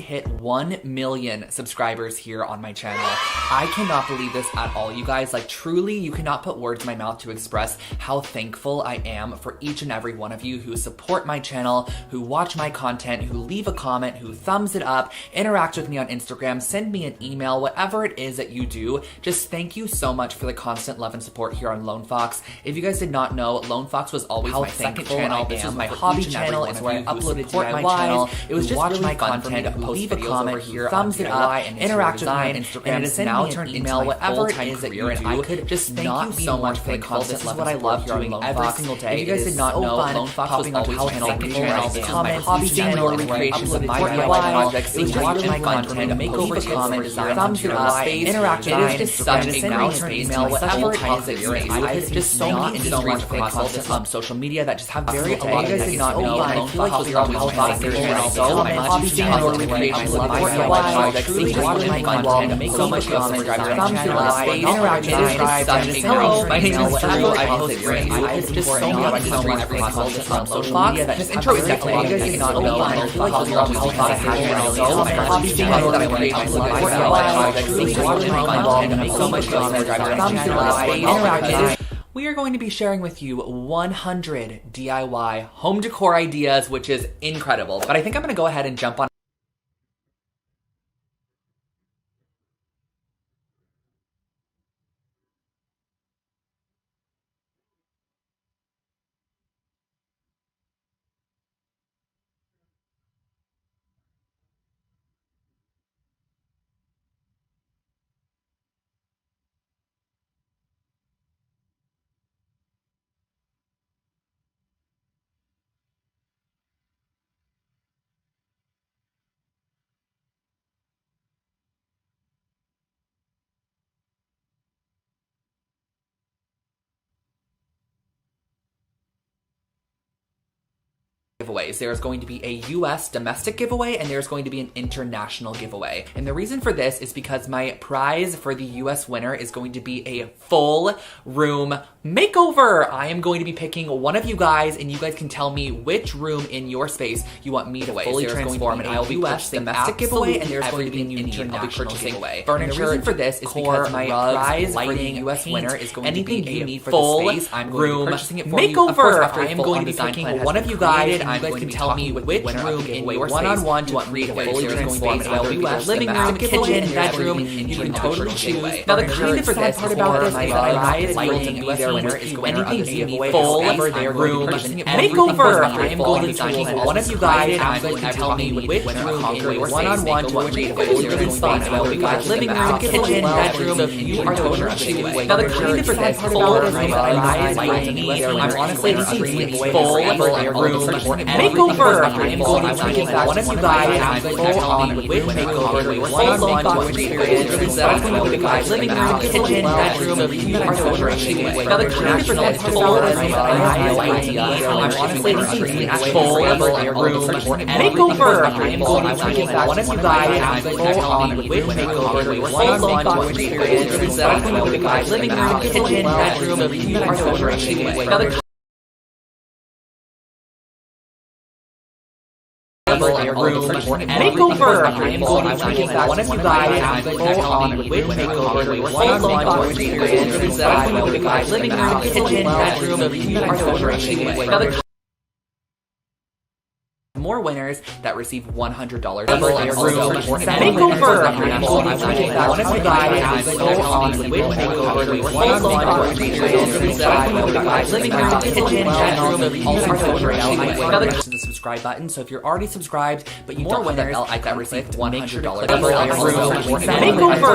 hit 1 million subscribers here on my channel. I cannot believe this at all, you guys. Like, truly, you cannot put words in my mouth to express how thankful I am for each and every one of you who support my channel, who watch my content, who leave a comment, who thumbs it up, interact with me on Instagram, send me an email, whatever it is that you do. Just thank you so much for the constant love and support here on Lone Fox. If you guys did not know, Lone Fox was always my second channel. This was my hobby channel, and where I uploaded to my channel. It was just really my content. Leave a comment here, thumbs it up, and interact with me on Instagram. And it is now turned email, whatever it is that you do. I could just thank you so much for the constant love and support doing every single day. If you guys did not know, Lone Fox was always my second channel. This was my hobby channel, and recreations of my projects. It was watch my content, makeover comment, thumbs it up, interact with me on Instagram. It is now turned email, whatever it is that you're in. I could just so many industries across social media that just have very a lot of you guys did not know. Lone Fox was always my second channel. So my hobby channel, recreations of my projects. It was watch my content, make so much comments, thumbs it up, interact with me on Instagram. My name is Drew. I post great. I post just so many industries across social media that just intro is definitely you guys did not know. I feel like you're always on my hobby channel that I create my projects. It was watch my content, make so much comments, thumbs it up, interact with me. We are going to be sharing with you 100 DIY home decor ideas, which is incredible. But I think I'm going to go ahead and jump on giveaways. There's going to be a US domestic giveaway and there's going to be an international giveaway. And the reason for this is because my prize for the US winner is going to be a full room makeover. I am going to be picking one of you guys and you guys can tell me which room in your space you want me to fully transform, and I will be purchasing domestic giveaway and there's going to be an international giveaway. Furniture. And the reason for this is because my prize for the US winner is going to be a full room makeover. I am going to be picking one of you guys and you guys can tell me which room in your one-on-one to create a fully transformed living room, kitchen, bedroom, and you can totally choose. Now the creative sad part about this is that I is going to be their winner is going to be a full room makeover. I am going to be picking one of you guys and you guys can tell me which room in your one-on-one to create a fully transformed living room, kitchen, bedroom, and you are totally choose. Now the creative sad part about this is that I is going to be their winner is going to be a full room makeover. I am going to be one of you guys and full on which makeover one-on-one to experience that I'm going to be living room, kitchen, bedroom, and you are totally choose. Now the creative results full is that I have no idea. I'm honestly full room makeover. I am going to be one of you guys and full on which makeover one-on-one to experience that I'm going to be living room, kitchen, bedroom, and you are totally choose. Now the room makeover. I am going to be one of you guys and full on which makeover one-on-one to experience that I'm going to be living room, kitchen, bedroom, and you are totally choose. Now the more winners that receive $100 makeover. I am going to be one of you guys and full on which makeover one-on-one to experience that I'm going to be living room, kitchen, bedroom, and you are totally choose. The subscribe button. So if you're already subscribed, but you don't have the bell icon received, $100 makeover. I am going to be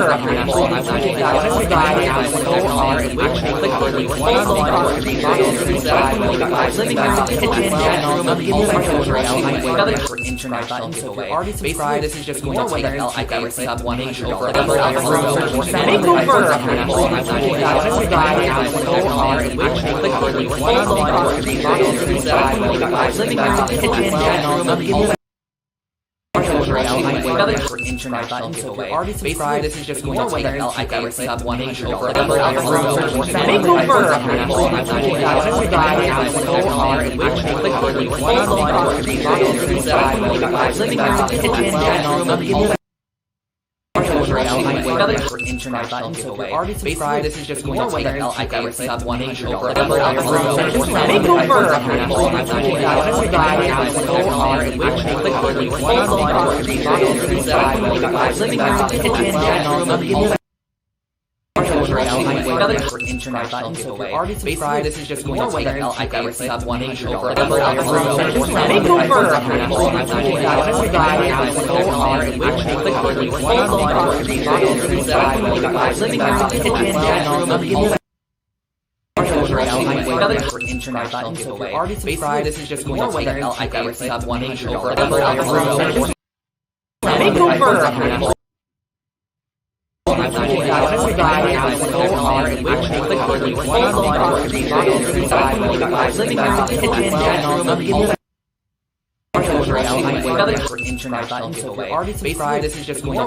one of you guys and full on which makeover one-on-one to experience that I'm going to be living room, kitchen, bedroom, and you are totally choose. Another international button. So if you're already subscribed, this is just going to take bell icon receive $100 makeover. I am going to be one of you guys and full on which makeover one-on-one to experience that I'm going to be living room, kitchen, bedroom, and you are totally choose. for international giveaway. Basically, this is just going to take every sub $100 for international giveaway. Basically, this is just going to take every sub $100 for international giveaway. Basically, this is just going to take every sub $100 for international giveaway. Basically, this is just going to take every sub $100 for international giveaway. Basically, this is just going to take every sub $100 for international giveaway. Basically, this is just going to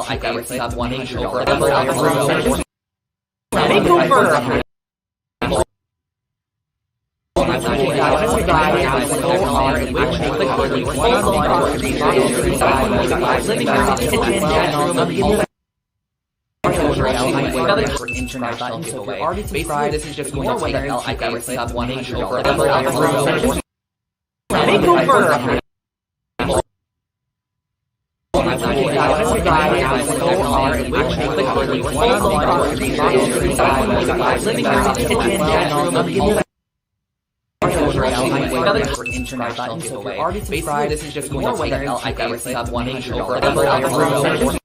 take every sub $100 for international giveaway. Basically, this is just going to take every sub $100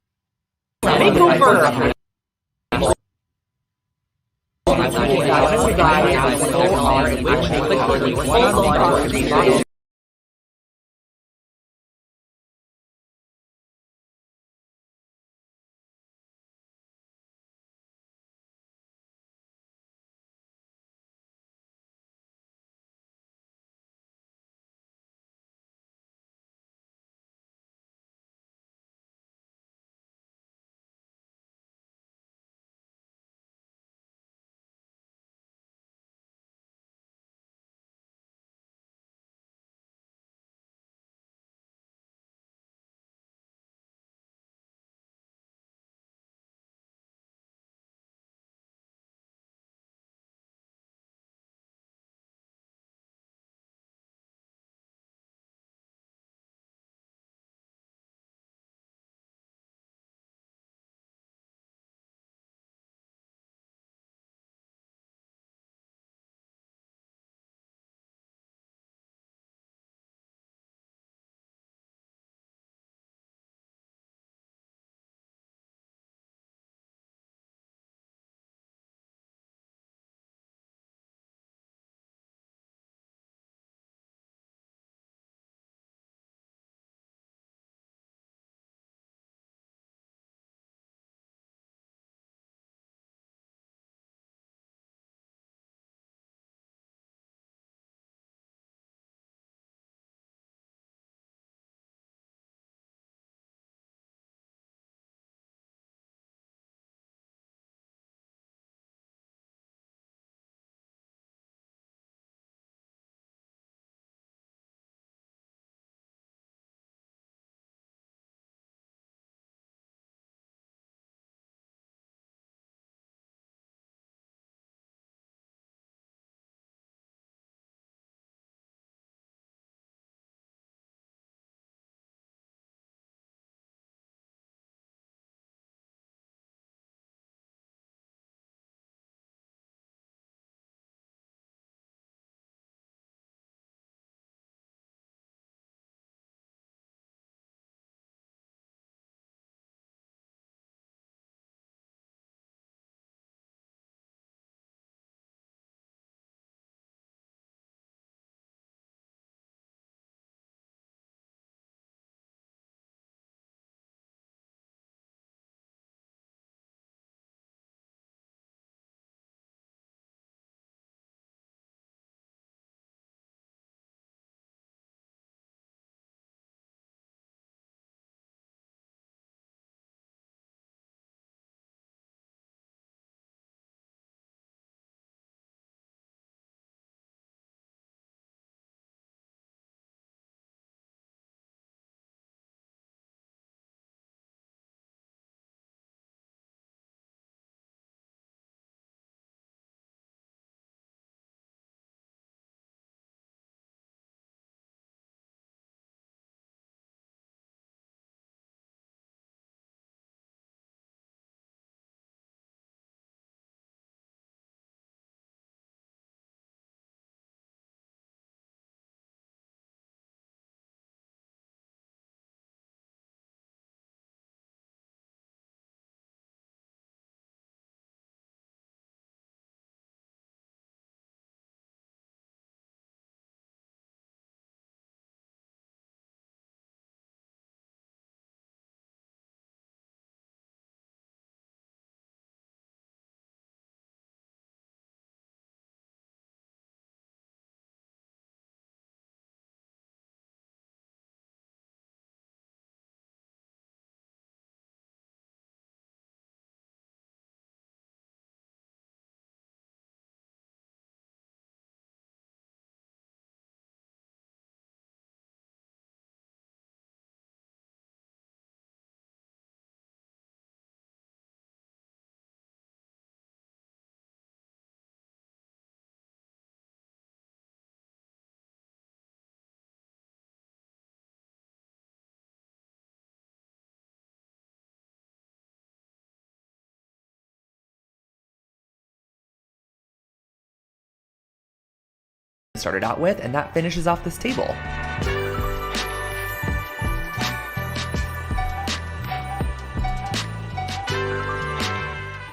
started out with, and that finishes off this table.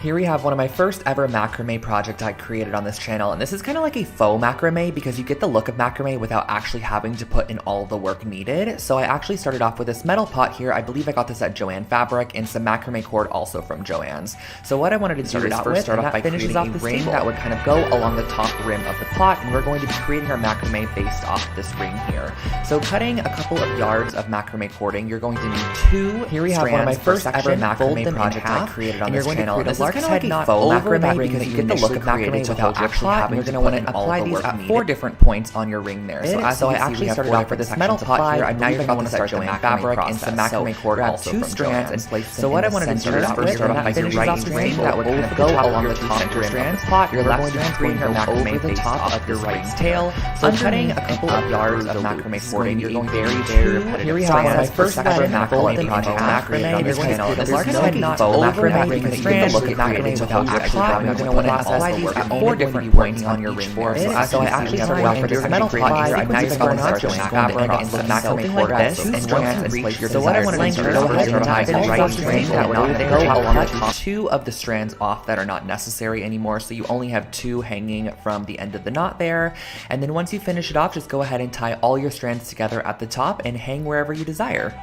Here we have one of my first ever macrame project I created on this channel, and this is kind of like a faux macrame because you get the look of macrame without actually having to put in all the work needed. So I actually started off with this metal pot here. I believe I got this at Joann Fabric, and some macrame cord also from Joann's. So what I wanted to do is first start off by creating a ring that would kind of go along the top rim of the pot, and we're going to be creating our macrame based off this ring here. So cutting a couple of yards of macrame cording, you're going to need 2 Here we have one of my first ever macrame project I created on this channel. This is kind of like a faux macrame because you get the look of macrame without actually having to put in all the work needed. 4 different points on your ring there. So I actually started off with this metal pot here. Now you're going to start Joann Fabric and some macrame cord also from 2 strands and place them. So what I wanted to do is first start off by your right ring that would kind of go along the top center strands pot. Your left strand going to go over the top of your right's tail. So cutting a couple of yards of macrame cording, you're going very repetitive. Here we have one of my first ever macrame project macrame on this channel. This is like not faux macrame because you get the look of macrame without actually having to put in all the work. 4 different points on your ring for. So I actually started off with this metal pot here. Now you're going to start Joann Fabric and some macrame cord like this, and once you reach your desired length, go ahead and tie the right string that would not go along the top. 2 of the strands off that are not necessary anymore, so you only have 2 hanging from the end of the knot there. And then once you finish it off, just go ahead and tie all your strands together at the top and hang wherever you desire.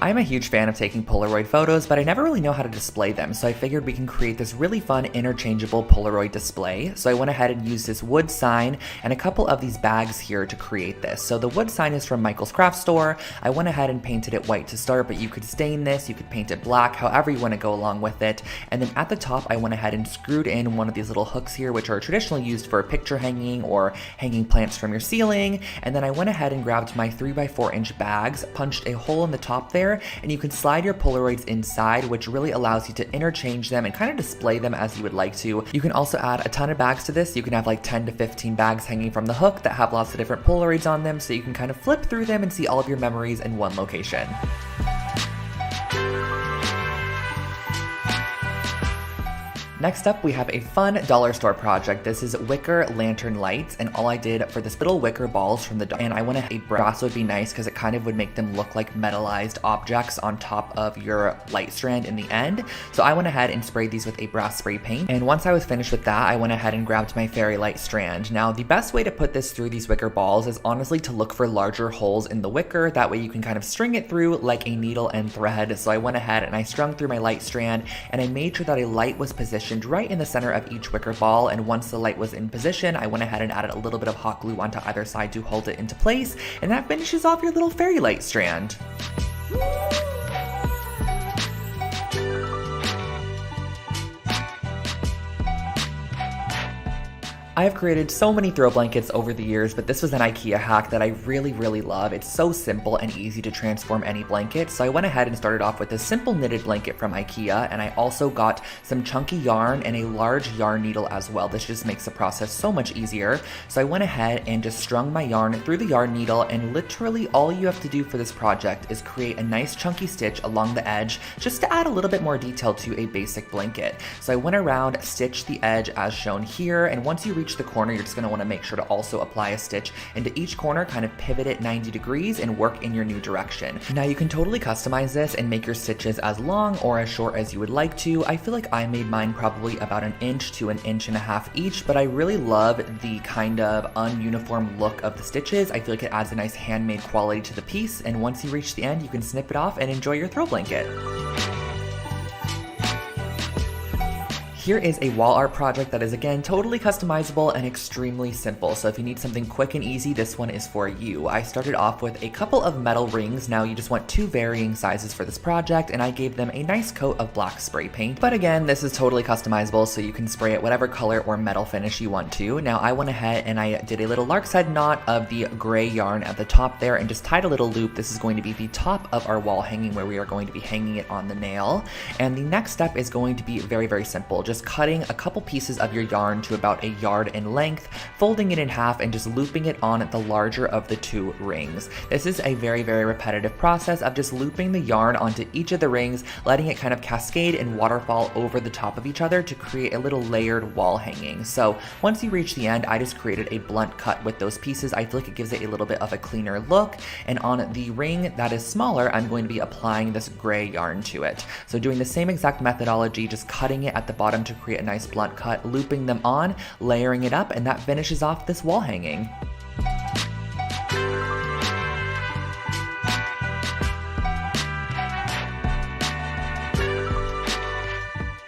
I'm a huge fan of taking Polaroid photos, but I never really know how to display them, so I figured we can create this really fun interchangeable Polaroid display. So I went ahead and used this wood sign and a couple of these bags here to create this. So the wood sign is from Michael's Craft Store. I went ahead and painted it white to start, but you could stain this, you could paint it black, however you want to go along with it. And then at the top, I went ahead and screwed in one of these little hooks here, which are traditionally used for picture hanging or hanging plants from your ceiling. And then I went ahead and grabbed my 3x4 inch bags, punched a hole in the top there, and you can slide your Polaroids inside, which really allows you to interchange them and kind of display them as you would like to. You can also add a ton of bags to this. You can have like 10 to 15 bags hanging from the hook that have lots of different Polaroids on them, so you can kind of flip through them and see all of your memories in one location. Next up, we have a fun dollar store project. This is wicker lantern lights, and all I did for this little wicker balls from the dollar, and I went ahead, a brass would be nice because it kind of would make them look like metallized objects on top of your light strand in the end. So I went ahead and sprayed these with a brass spray paint, and once I was finished with that, I went ahead and grabbed my fairy light strand. Now, the best way to put this through these wicker balls is honestly to look for larger holes in the wicker. That way you can kind of string it through like a needle and thread. So I went ahead and I strung through my light strand, and I made sure that a light was positioned right in the center of each wicker ball, and once the light was in position, I went ahead and added a little bit of hot glue onto either side to hold it into place, and that finishes off your little fairy light strand. I've created so many throw blankets over the years, but this was an IKEA hack that I really love. It's so simple and easy to transform any blanket. So I went ahead and started off with a simple knitted blanket from IKEA, and I also got some chunky yarn and a large yarn needle as well. This just makes the process so much easier. So I went ahead and just strung my yarn through the yarn needle, and literally all you have to do for this project is create a nice chunky stitch along the edge just to add a little bit more detail to a basic blanket. So I went around, stitched the edge as shown here, and once you reach the corner, you're just going to want to make sure to also apply a stitch into each corner, kind of pivot it 90 degrees and work in your new direction. Now you can totally customize this and make your stitches as long or as short as you would like to. I feel like I made mine probably about 1 inch to 1.5 inches each, but I really love the kind of ununiform look of the stitches. I feel like it adds a nice handmade quality to the piece, and once you reach the end, you can snip it off and enjoy your throw blanket. Here is a wall art project that is, again, totally customizable and extremely simple. So if you need something quick and easy, this one is for you. I started off with a couple of metal rings. Now you just want 2 varying sizes for this project, and I gave them a nice coat of black spray paint. But again, this is totally customizable, so you can spray it whatever color or metal finish you want to. Now I went ahead and I did a little lark's head knot of the gray yarn at the top there and just tied a little loop. This is going to be the top of our wall hanging where we are going to be hanging it on the nail. And the next step is going to be very simple. just cutting a couple pieces of your yarn to about a yard in length, folding it in half, and just looping it on the larger of the two rings. This is a very, very repetitive process of just looping the yarn onto each of the rings, letting it kind of cascade and waterfall over the top of each other to create a little layered wall hanging. So once you reach the end, I just created a blunt cut with those pieces. I feel like it gives it a little bit of a cleaner look, and on the ring that is smaller, I'm going to be applying this gray yarn to it. So doing the same exact methodology, just cutting it at the bottom to create a nice blunt cut, looping them on, layering it up, and that finishes off this wall hanging.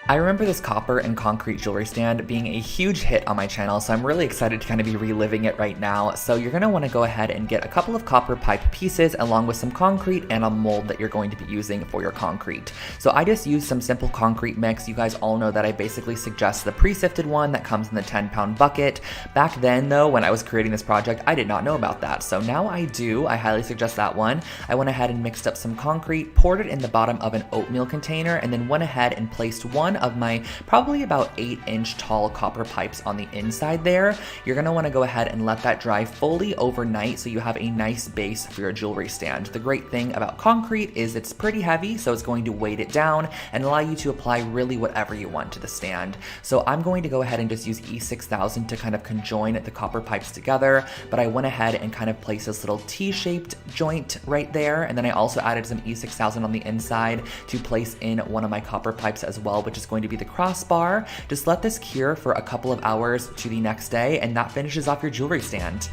I remember this copper and concrete jewelry stand being a huge hit on my channel, so I'm really excited to kind of be reliving it right now. So you're going to want to go ahead and get a couple of copper pipe pieces along with some concrete and a mold that you're going to be using for your concrete. So I just used some simple concrete mix. You guys all know that I basically suggest the pre-sifted one that comes in the 10-pound bucket. Back then though, when I was creating this project, I did not know about that. So now I do. I highly suggest that one. I went ahead and mixed up some concrete, poured it in the bottom of an oatmeal container, and then went ahead and placed one of my probably about 8-inch tall copper pipes on the inside there. You're going to want to go ahead and let that dry fully overnight so you have a nice base for your jewelry stand. The great thing about concrete is it's pretty heavy, so it's going to weight it down and allow you to apply really whatever you want to the stand. So I'm going to go ahead and just use E6000 to kind of conjoin the copper pipes together, but I went ahead and kind of placed this little T-shaped joint right there, and then I also added some E6000 on the inside to place in one of my copper pipes as well, which is going to be the crossbar. Just let this cure for a couple of hours to the next day, and that finishes off your jewelry stand.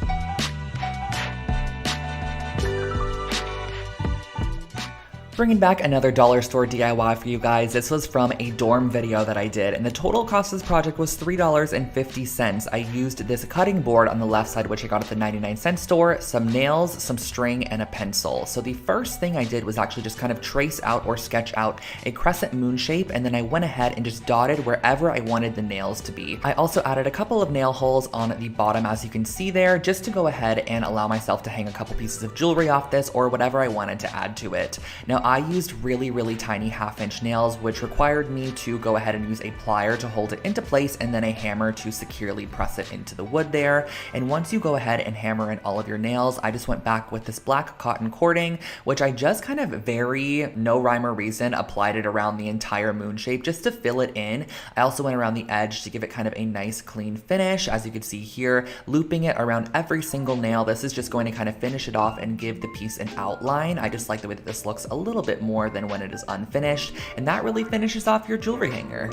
Bringing back another dollar store DIY for you guys. This was from a dorm video that I did, and the total cost of this project was $3.50. I used this cutting board on the left side, which I got at the 99-cent store, some nails, some string, and a pencil. So the first thing I did was actually just kind of trace out or sketch out a crescent moon shape, and then I went ahead and just dotted wherever I wanted the nails to be. I also added a couple of nail holes on the bottom, as you can see there, just to go ahead and allow myself to hang a couple pieces of jewelry off this or whatever I wanted to add to it. Now, I used really, really tiny 1/2-inch nails, which required me to go ahead and use a plier to hold it into place and then a hammer to securely press it into the wood there. And once you go ahead and hammer in all of your nails, I just went back with this black cotton cording, which I just kind of very no rhyme or reason applied it around the entire moon shape just to fill it in. I also went around the edge to give it kind of a nice clean finish, as you can see here, looping it around every single nail. This is just going to kind of finish it off and give the piece an outline. I just like the way that this looks a little bit more than when it is unfinished, and that really finishes off your jewelry hanger.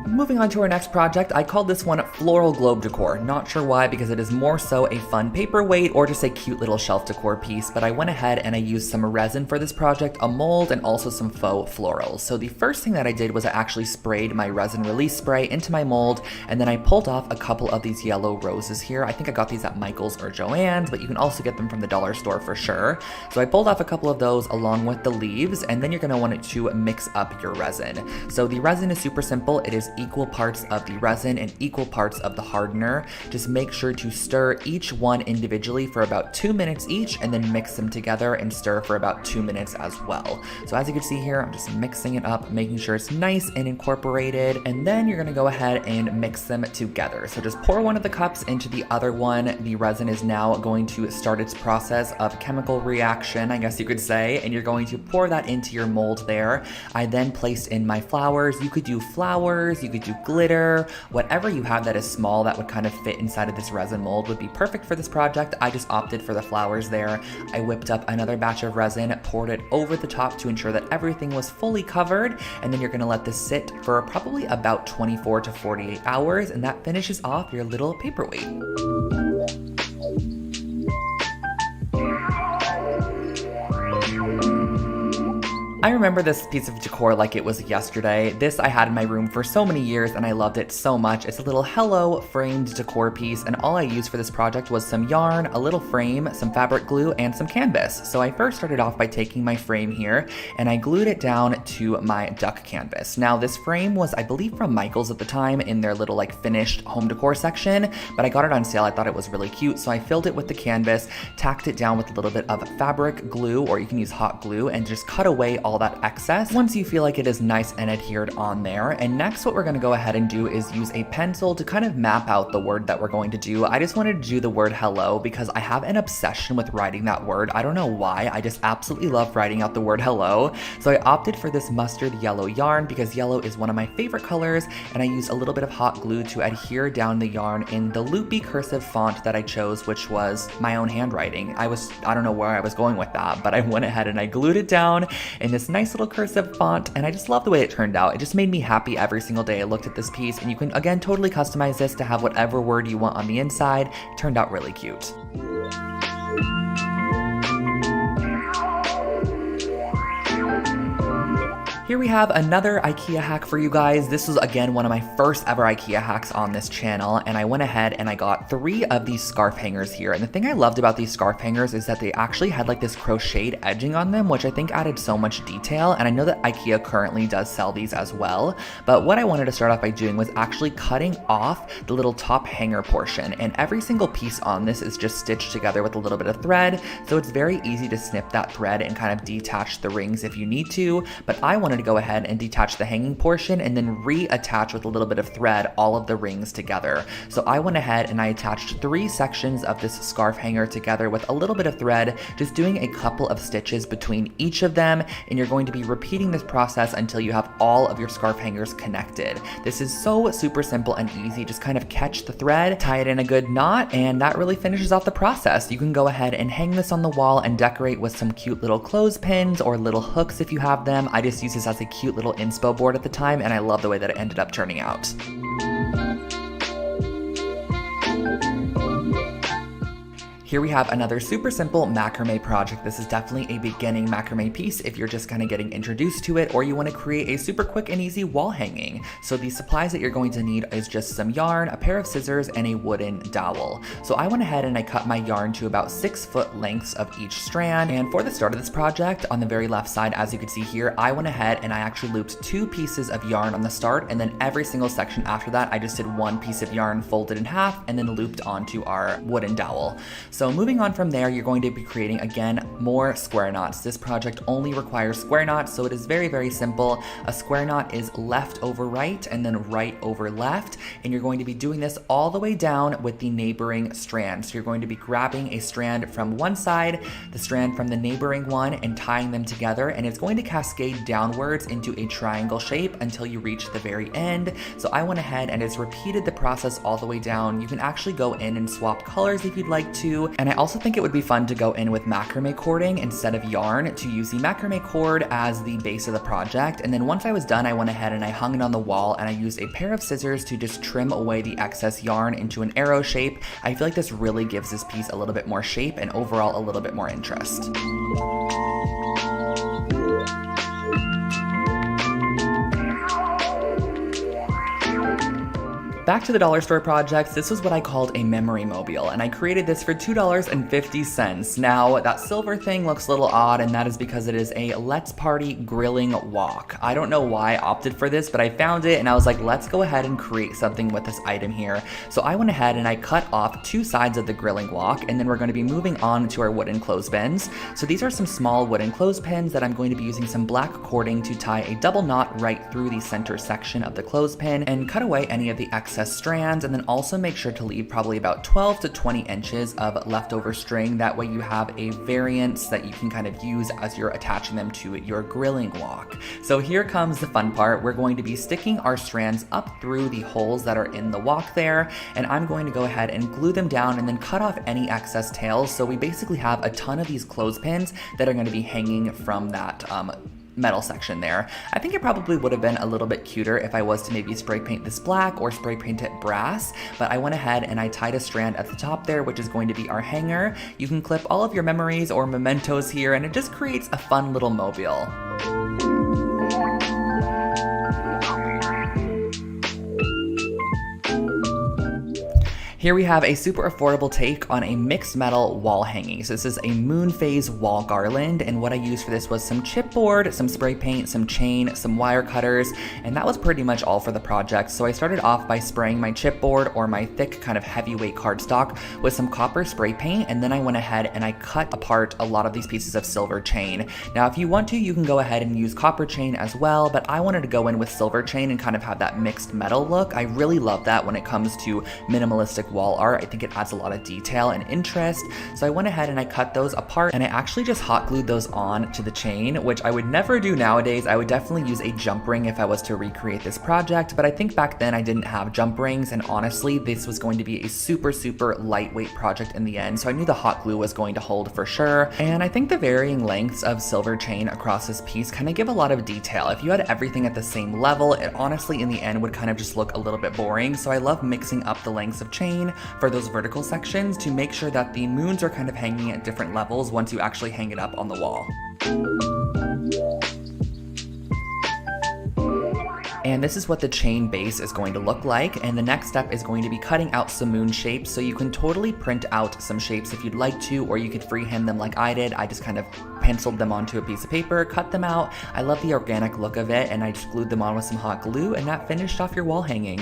Moving on to our next project, I called this one Floral Globe Decor. Not sure why, because it is more so a fun paperweight or just a cute little shelf decor piece, but I went ahead and I used some resin for this project, a mold, and also some faux florals. So the first thing that I did was I actually sprayed my resin release spray into my mold, and then I pulled off a couple of these yellow roses here. I think I got these at Michael's or Joann's, but you can also get them from the dollar store for sure. So I pulled off a couple of those along with the leaves, and then you're going to want to mix up your resin. So the resin is super simple. It is equal parts of the resin and equal parts of the hardener. Just make sure to stir each one individually for about 2 minutes each, and then mix them together and stir for about 2 minutes as well. So as you can see here, I'm just mixing it up, making sure it's nice and incorporated, and then you're going to go ahead and mix them together. So just pour one of the cups into the other one. The resin is now going to start its process of chemical reaction, I guess you could say, and you're going to pour that into your mold there. I then placed in my flowers. You could do flowers, you could do glitter, whatever you have that is small that would kind of fit inside of this resin mold would be perfect for this project. I just opted for the flowers there. I whipped up another batch of resin, poured it over the top to ensure that everything was fully covered, and then you're going to let this sit for probably about 24 to 48 hours, and that finishes off your little paperweight. I remember this piece of decor like it was yesterday. This I had in my room for so many years and I loved it so much. It's a little hello framed decor piece, and all I used for this project was some yarn, a little frame, some fabric glue, and some canvas. So I first started off by taking my frame here and I glued it down to my duck canvas. Now this frame was, I believe, from Michael's at the time in their little like finished home decor section, but I got it on sale. I thought it was really cute, so I filled it with the canvas, tacked it down with a little bit of fabric glue, or you can use hot glue, and just cut away all that excess once you feel like it is nice and adhered on there. And next what we're going to go ahead and do is use a pencil to kind of map out the word that we're going to do. I just wanted to do the word hello because I have an obsession with writing that word. I don't know why, I just absolutely love writing out the word hello. So I opted for this mustard yellow yarn because yellow is one of my favorite colors, and I used a little bit of hot glue to adhere down the yarn in the loopy cursive font that I chose, which was my own handwriting. I don't know where I was going with that, but I went ahead and I glued it down in this nice little cursive font, and I just love the way it turned out. It just made me happy every single day I looked at this piece, and you can again totally customize this to have whatever word you want on the inside. It turned out really cute. Here we have another IKEA hack for you guys. This was again one of my first ever IKEA hacks on this channel, and I went ahead and I got 3 of these scarf hangers here. And the thing I loved about these scarf hangers is that they actually had like this crocheted edging on them, which I think added so much detail. And I know that IKEA currently does sell these as well, but what I wanted to start off by doing was actually cutting off the little top hanger portion, and every single piece on this is just stitched together with a little bit of thread, so it's very easy to snip that thread and kind of detach the rings if you need to. But I wanted to go ahead and detach the hanging portion and then reattach with a little bit of thread all of the rings together. So I went ahead and I attached 3 sections of this scarf hanger together with a little bit of thread, just doing a couple of stitches between each of them, and you're going to be repeating this process until you have all of your scarf hangers connected. This is so super simple and easy. Just kind of catch the thread, tie it in a good knot, and that really finishes off the process. You can go ahead and hang this on the wall and decorate with some cute little clothespins or little hooks if you have them. I just use this as a cute little inspo board at the time, and I love the way that it ended up turning out. Here we have another super simple macrame project. This is definitely a beginning macrame piece if you're just kind of getting introduced to it, or you want to create a super quick and easy wall hanging. So the supplies that you're going to need is just some yarn, a pair of scissors, and a wooden dowel. So I went ahead and I cut my yarn to about 6-foot lengths of each strand. And for the start of this project, on the very left side, as you can see here, I went ahead and I actually looped 2 pieces of yarn on the start, and then every single section after that, I just did 1 piece of yarn folded in half and then looped onto our wooden dowel. So moving on from there, you're going to be creating, again, more square knots. This project only requires square knots, so it is very, very simple. A square knot is left over right and then right over left, and you're going to be doing this all the way down with the neighboring strand. So you're going to be grabbing a strand from one side, the strand from the neighboring one, and tying them together, and it's going to cascade downwards into a triangle shape until you reach the very end. So I went ahead and just repeated the process all the way down. You can actually go in and swap colors if you'd like to, and I also think it would be fun to go in with macrame cording instead of yarn, to use the macrame cord as the base of the project. And then once I was done, I went ahead and I hung it on the wall, and I used a pair of scissors to just trim away the excess yarn into an arrow shape. I feel like this really gives this piece a little bit more shape and overall a little bit more interest. Back to the dollar store projects, this was what I called a memory mobile, and I created this for $2.50. Now, that silver thing looks a little odd, and that is because it is a Let's Party grilling wok. I don't know why I opted for this, but I found it, and I was like, let's go ahead and create something with this item here. So I went ahead and I cut off 2 sides of the grilling wok, and then we're going to be moving on to our wooden clothespins. So these are some small wooden clothespins that I'm going to be using some black cording to tie a double knot right through the center section of the clothespin and cut away any of the excess strands, and then also make sure to leave probably about 12 to 20 inches of leftover string. That way you have a variance that you can kind of use as you're attaching them to your grilling wok. So here comes the fun part. We're going to be sticking our strands up through the holes that are in the wok there, and I'm going to go ahead and glue them down and then cut off any excess tails. So we basically have a ton of these clothespins that are going to be hanging from that metal section there. I think it probably would have been a little bit cuter if I was to maybe spray paint this black or spray paint it brass, but I went ahead and I tied a strand at the top there, which is going to be our hanger. You can clip all of your memories or mementos here, and it just creates a fun little mobile. Here we have a super affordable take on a mixed metal wall hanging. So this is a moon phase wall garland, and what I used for this was some chipboard, some spray paint, some chain, some wire cutters, and that was pretty much all for the project. So I started off by spraying my chipboard, or my thick kind of heavyweight cardstock, with some copper spray paint, and then I went ahead and I cut apart a lot of these pieces of silver chain. Now if you want to, you can go ahead and use copper chain as well, but I wanted to go in with silver chain and kind of have that mixed metal look. I really love that when it comes to minimalistic wall art. I think it adds a lot of detail and interest. So I went ahead and I cut those apart, and I actually just hot glued those on to the chain, which I would never do nowadays. I would definitely use a jump ring if I was to recreate this project, but I think back then I didn't have jump rings, and honestly this was going to be a super lightweight project in the end, so I knew the hot glue was going to hold for sure. And I think the varying lengths of silver chain across this piece kind of give a lot of detail. If you had everything at the same level, it honestly in the end would kind of just look a little bit boring. So I love mixing up the lengths of chain for those vertical sections to make sure that the moons are kind of hanging at different levels once you actually hang it up on the wall. And this is what the chain base is going to look like, and the next step is going to be cutting out some moon shapes. So you can totally print out some shapes if you'd like to, or you could freehand them like I did. I just kind of penciled them onto a piece of paper, cut them out. I love the organic look of it, and I just glued them on with some hot glue, and that finished off your wall hanging.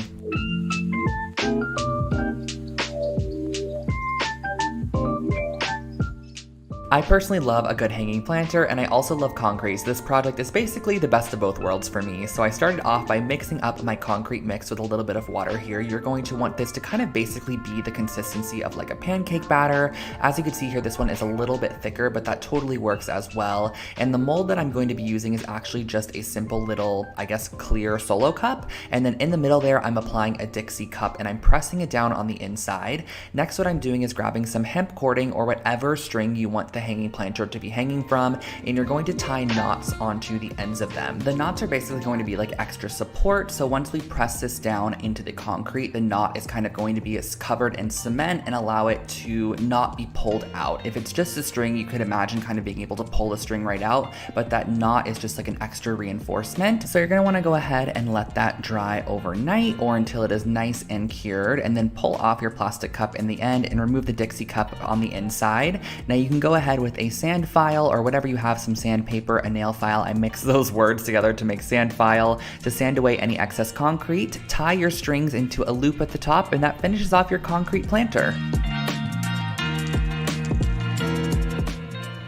I personally love a good hanging planter, and I also love concrete, so this project is basically the best of both worlds for me. So I started off by mixing up my concrete mix with a little bit of water here. You're going to want this to kind of basically be the consistency of like a pancake batter. As you can see here, this one is a little bit thicker, but that totally works as well. And the mold that I'm going to be using is actually just a simple little, I guess, clear solo cup. And then in the middle there, I'm applying a Dixie cup, and I'm pressing it down on the inside. Next, what I'm doing is grabbing some hemp cording or whatever string you want the hanging planter to be hanging from, and you're going to tie knots onto the ends of them. The knots are basically going to be like extra support, so once we press this down into the concrete, the knot is kind of going to be covered in cement and allow it to not be pulled out. If it's just a string, you could imagine kind of being able to pull the string right out, but that knot is just like an extra reinforcement. So you're going to want to go ahead and let that dry overnight or until it is nice and cured, and then pull off your plastic cup in the end and remove the Dixie cup on the inside. Now you can go ahead with a sand file or whatever you have, some sandpaper, a nail file. I mix those words together to make sand file to sand away any excess concrete. Tie your strings into a loop at the top, and that finishes off your concrete planter.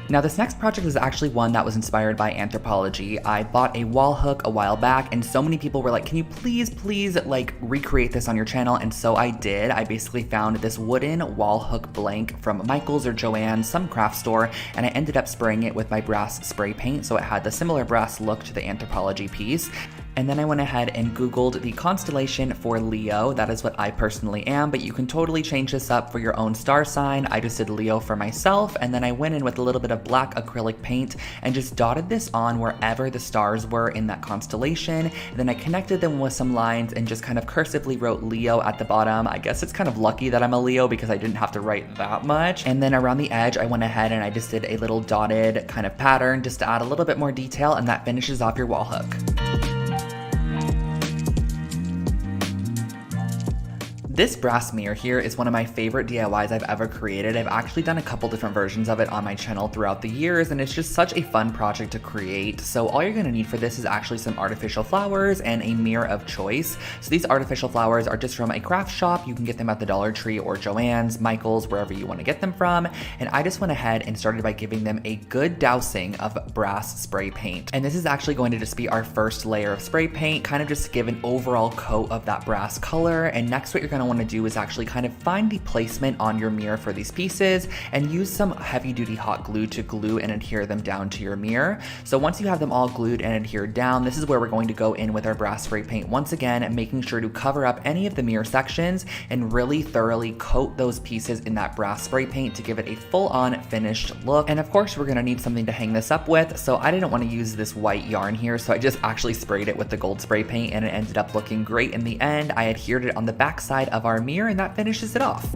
Now this next project is actually one that was inspired by anthropology. I bought a wall hook a while back, and so many people were like, can you please like recreate this on your channel? And so I did. I basically found this wooden wall hook blank from Michael's or Joann's, some craft store, and I ended up spraying it with my brass spray paint, so it had the similar brass look to the anthropology piece. And then I went ahead and Googled the constellation for Leo. That is what I personally am, but you can totally change this up for your own star sign. I just did Leo for myself, and then I went in with a little bit of black acrylic paint and just dotted this on wherever the stars were in that constellation. And then I connected them with some lines and just kind of cursively wrote Leo at the bottom. I guess it's kind of lucky that I'm a Leo because I didn't have to write that much. And then around the edge, I went ahead and I just did a little dotted kind of pattern just to add a little bit more detail, and that finishes off your wall hook. This brass mirror here is one of my favorite DIYs I've ever created. I've actually done a couple different versions of it on my channel throughout the years, and it's just such a fun project to create. So all you're gonna need for this is actually some artificial flowers and a mirror of choice. So these artificial flowers are just from a craft shop. You can get them at the Dollar Tree or Joann's, Michael's, wherever you wanna get them from. And I just went ahead and started by giving them a good dousing of brass spray paint. And this is actually going to just be our first layer of spray paint, kind of just to give an overall coat of that brass color. And next what you're gonna want to do is actually kind of find the placement on your mirror for these pieces and use some heavy duty hot glue to glue and adhere them down to your mirror. So once you have them all glued and adhered down, this is where we're going to go in with our brass spray paint once again, making sure to cover up any of the mirror sections and really thoroughly coat those pieces in that brass spray paint to give it a full-on finished look. And of course we're going to need something to hang this up with, so I didn't want to use this white yarn here, so I just actually sprayed it with the gold spray paint and it ended up looking great in the end. I adhered it on the back side of our mirror and that finishes it off.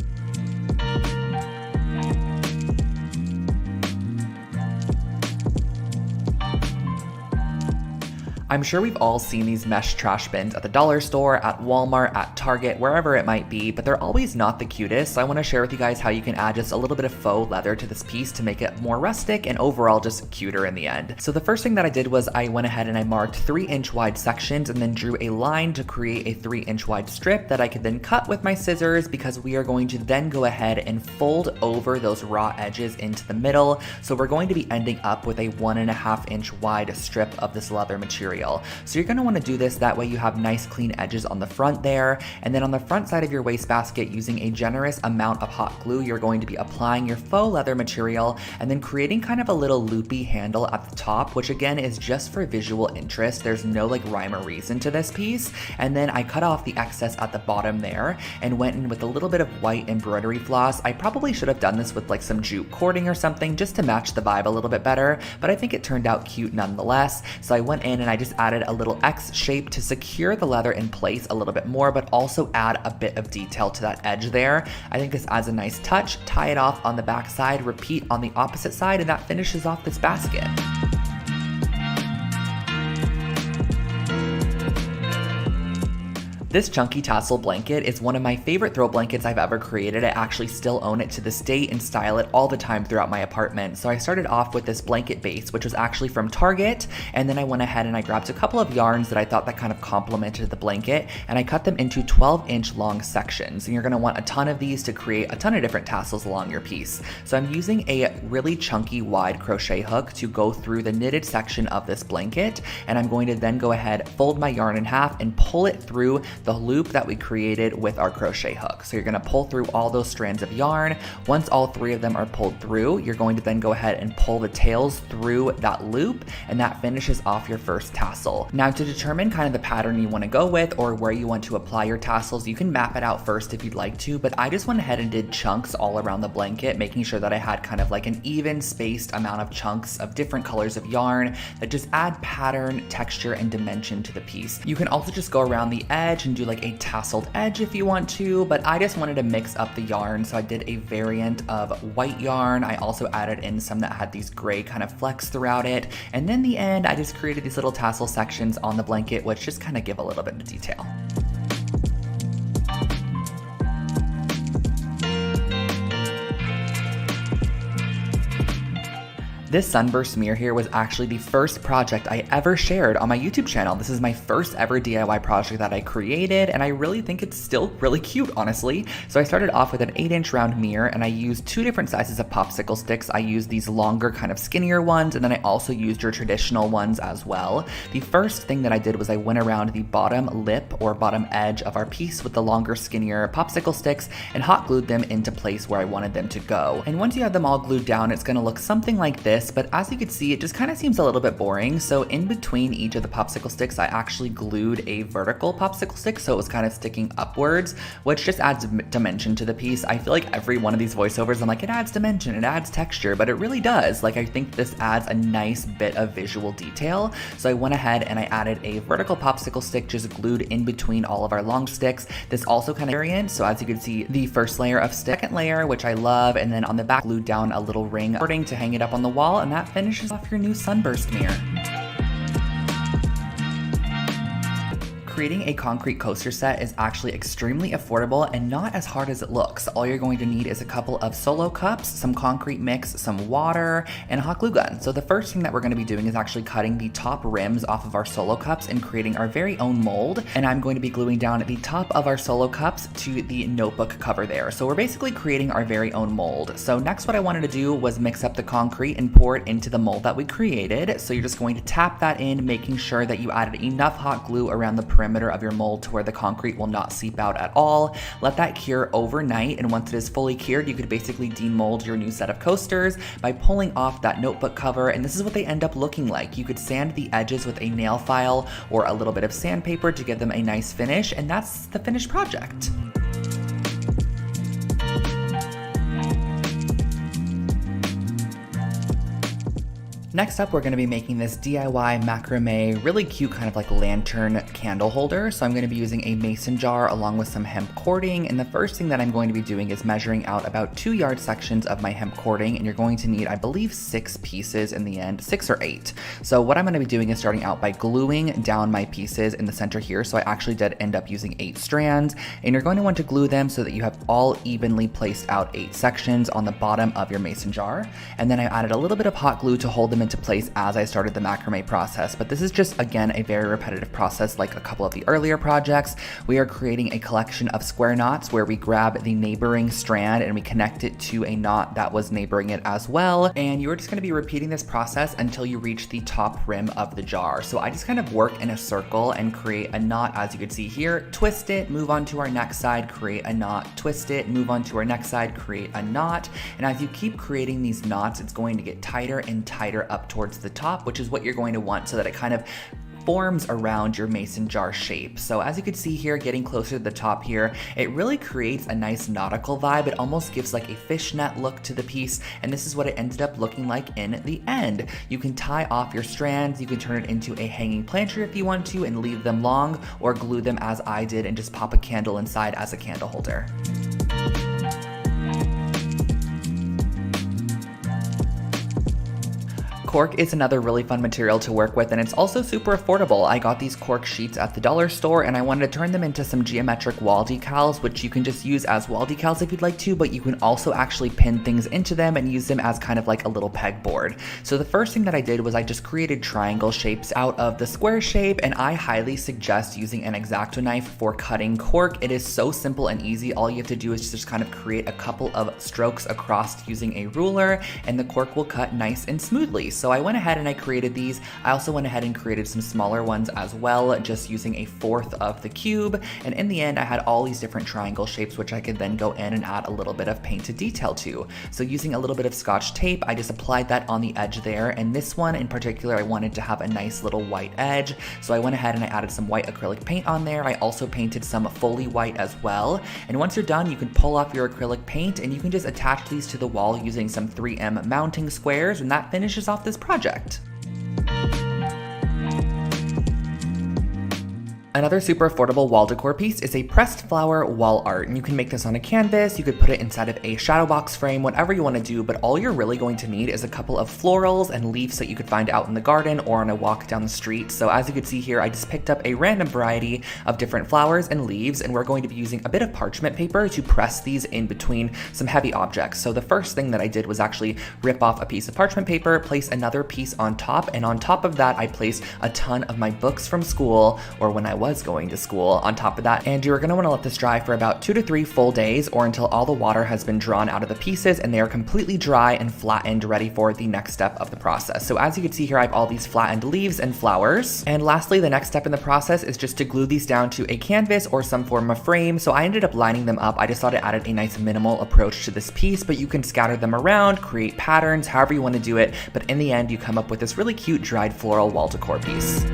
I'm sure we've all seen these mesh trash bins at the dollar store, at Walmart, at Target, wherever it might be, but they're always not the cutest. So I want to share with you guys how you can add just a little bit of faux leather to this piece to make it more rustic and overall just cuter in the end. So the first thing that I did was I went ahead and I marked 3-inch wide sections and then drew a line to create a 3-inch wide strip that I could then cut with my scissors, because we are going to then go ahead and fold over those raw edges into the middle. So we're going to be ending up with a 1.5-inch wide strip of this leather material. So you're going to want to do this that way you have nice clean edges on the front there, and then on the front side of your wastebasket, using a generous amount of hot glue, you're going to be applying your faux leather material and then creating kind of a little loopy handle at the top, which again is just for visual interest. There's no like rhyme or reason to this piece. And then I cut off the excess at the bottom there and went in with a little bit of white embroidery floss. I probably should have done this with like some jute cording or something just to match the vibe a little bit better, but I think it turned out cute nonetheless. So I went in and I just added a little X shape to secure the leather in place a little bit more, but also add a bit of detail to that edge there. I think this adds a nice touch. Tie it off on the back side, repeat on the opposite side, and that finishes off this basket. This chunky tassel blanket is one of my favorite throw blankets I've ever created. I actually still own it to this date and style it all the time throughout my apartment. So I started off with this blanket base, which was actually from Target, and then I went ahead and I grabbed a couple of yarns that I thought that kind of complemented the blanket, and I cut them into 12-inch long sections. And you're gonna want a ton of these to create a ton of different tassels along your piece. So I'm using a really chunky wide crochet hook to go through the knitted section of this blanket, and I'm going to then go ahead, fold my yarn in half, and pull it through the loop that we created with our crochet hook. So you're gonna pull through all those strands of yarn. Once all 3 of them are pulled through, you're going to then go ahead and pull the tails through that loop, and that finishes off your first tassel. Now, to determine kind of the pattern you want to go with or where you want to apply your tassels, you can map it out first if you'd like to, but I just went ahead and did chunks all around the blanket, making sure that I had kind of like an even spaced amount of chunks of different colors of yarn that just add pattern, texture, and dimension to the piece. You can also just go around the edge and do like a tasseled edge if you want to, but I just wanted to mix up the yarn, so I did a variant of white yarn. I also added in some that had these gray kind of flecks throughout it, and then the end I just created these little tassel sections on the blanket, which just kind of give a little bit of detail. This sunburst mirror here was actually the first project I ever shared on my YouTube channel. This is my first ever DIY project that I created, and I really think it's still really cute, honestly. So I started off with an 8-inch round mirror, and I used 2 different sizes of popsicle sticks. I used these longer, kind of skinnier ones, and then I also used your traditional ones as well. The first thing that I did was I went around the bottom lip or bottom edge of our piece with the longer, skinnier popsicle sticks and hot glued them into place where I wanted them to go. And once you have them all glued down, it's gonna look something like this. But as you can see, it just kind of seems a little bit boring. So in between each of the popsicle sticks, I actually glued a vertical popsicle stick, so it was kind of sticking upwards, which just adds dimension to the piece. I feel like every one of these voiceovers, I'm like, it adds dimension, it adds texture, but it really does. Like, I think this adds a nice bit of visual detail. So I went ahead and I added a vertical popsicle stick just glued in between all of our long sticks. This also kind of variant. So as you can see, the first layer of stick, second layer, which I love, and then on the back glued down a little ring to hang it up on the wall, and that finishes off your new sunburst mirror. Creating a concrete coaster set is actually extremely affordable and not as hard as it looks. All you're going to need is a couple of solo cups, some concrete mix, some water, and a hot glue gun. So the first thing that we're going to be doing is actually cutting the top rims off of our solo cups and creating our very own mold. And I'm going to be gluing down the top of our solo cups to the notebook cover there. So we're basically creating our very own mold. So next what I wanted to do was mix up the concrete and pour it into the mold that we created. So you're just going to tap that in, making sure that you added enough hot glue around the perimeter of your mold to where the concrete will not seep out at all. Let that cure overnight, and once it is fully cured, you could basically demold your new set of coasters by pulling off that notebook cover, and this is what they end up looking like. You could sand the edges with a nail file or a little bit of sandpaper to give them a nice finish, and that's the finished project. Next up, we're going to be making this DIY macrame, really cute kind of like lantern candle holder. So I'm going to be using a mason jar along with some hemp cording. And the first thing that I'm going to be doing is measuring out about 2-yard sections of my hemp cording. And you're going to need, I believe, 6 pieces in the end, 6 or 8. So what I'm going to be doing is starting out by gluing down my pieces in the center here. So I actually did end up using 8 strands. And you're going to want to glue them so that you have all evenly placed out 8 sections on the bottom of your mason jar. And then I added a little bit of hot glue to hold them into place as I started the macrame process. But this is just, again, a very repetitive process like a couple of the earlier projects. We are creating a collection of square knots where we grab the neighboring strand and we connect it to a knot that was neighboring it as well. And you're just going to be repeating this process until you reach the top rim of the jar. So I just kind of work in a circle and create a knot, as you can see here, twist it, move on to our next side, create a knot, twist it, move on to our next side, create a knot. And as you keep creating these knots, it's going to get tighter and tighter up towards the top, which is what you're going to want so that it kind of forms around your mason jar shape. So as you can see here, getting closer to the top here, it really creates a nice nautical vibe. It almost gives like a fishnet look to the piece, and this is what it ended up looking like in the end. You can tie off your strands, you can turn it into a hanging planter if you want to and leave them long, or glue them as I did and just pop a candle inside as a candle holder. Cork is another really fun material to work with, and it's also super affordable. I got these cork sheets at the dollar store and I wanted to turn them into some geometric wall decals, which you can just use as wall decals if you'd like to, but you can also actually pin things into them and use them as kind of like a little pegboard. So the first thing that I did was I just created triangle shapes out of the square shape, and I highly suggest using an X-Acto knife for cutting cork. It is so simple and easy. All you have to do is just kind of create a couple of strokes across using a ruler, and the cork will cut nice and smoothly. So I went ahead and I created these. I also went ahead and created some smaller ones as well, just using 1/4 of the cube. And in the end, I had all these different triangle shapes, which I could then go in and add a little bit of painted detail to. So using a little bit of Scotch tape, I just applied that on the edge there. And this one in particular, I wanted to have a nice little white edge. So I went ahead and I added some white acrylic paint on there. I also painted some fully white as well. And once you're done, you can pull off your acrylic paint and you can just attach these to the wall using some 3M mounting squares, and that finishes off this project. Another super affordable wall decor piece is a pressed flower wall art, and you can make this on a canvas, you could put it inside of a shadow box frame, whatever you want to do, but all you're really going to need is a couple of florals and leaves that you could find out in the garden or on a walk down the street. So as you can see here, I just picked up a random variety of different flowers and leaves, and we're going to be using a bit of parchment paper to press these in between some heavy objects. So the first thing that I did was actually rip off a piece of parchment paper, place another piece on top, and on top of that, I placed a ton of my books from school, or when I was going to school, on top of that. And you're going to want to let this dry for about 2 to 3 full days, or until all the water has been drawn out of the pieces and they are completely dry and flattened, ready for the next step of the process. So as you can see here, I have all these flattened leaves and flowers. And lastly, the next step in the process is just to glue these down to a canvas or some form of frame. So I ended up lining them up. I just thought it added a nice minimal approach to this piece, but you can scatter them around, create patterns, however you want to do it. But in the end, you come up with this really cute dried floral wall decor piece.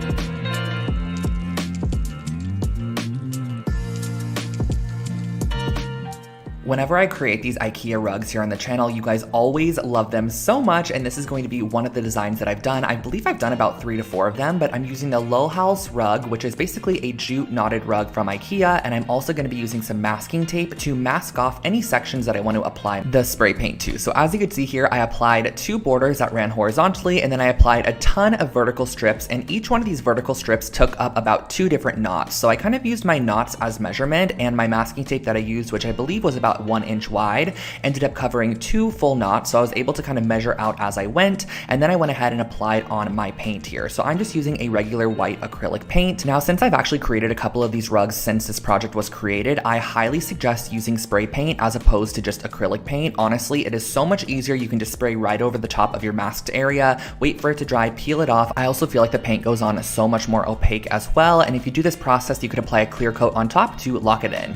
Whenever I create these IKEA rugs here on the channel, you guys always love them so much, and this is going to be one of the designs that I've done. I believe I've done about 3 to 4 of them, but I'm using the Low House rug, which is basically a jute knotted rug from IKEA, and I'm also going to be using some masking tape to mask off any sections that I want to apply the spray paint to. So as you can see here, I applied 2 borders that ran horizontally, and then I applied a ton of vertical strips, and each one of these vertical strips took up about 2 different knots. So I kind of used my knots as measurement, and my masking tape that I used, which I believe was about 1 inch wide, ended up covering 2 full knots, so I was able to kind of measure out as I went, and then I went ahead and applied on my paint here. So I'm just using a regular white acrylic paint. Now, since I've actually created a couple of these rugs since this project was created, I highly suggest using spray paint as opposed to just acrylic paint. Honestly, it is so much easier. You can just spray right over the top of your masked area, wait for it to dry, peel it off. I also feel like the paint goes on so much more opaque as well, and if you do this process, you could apply a clear coat on top to lock it in.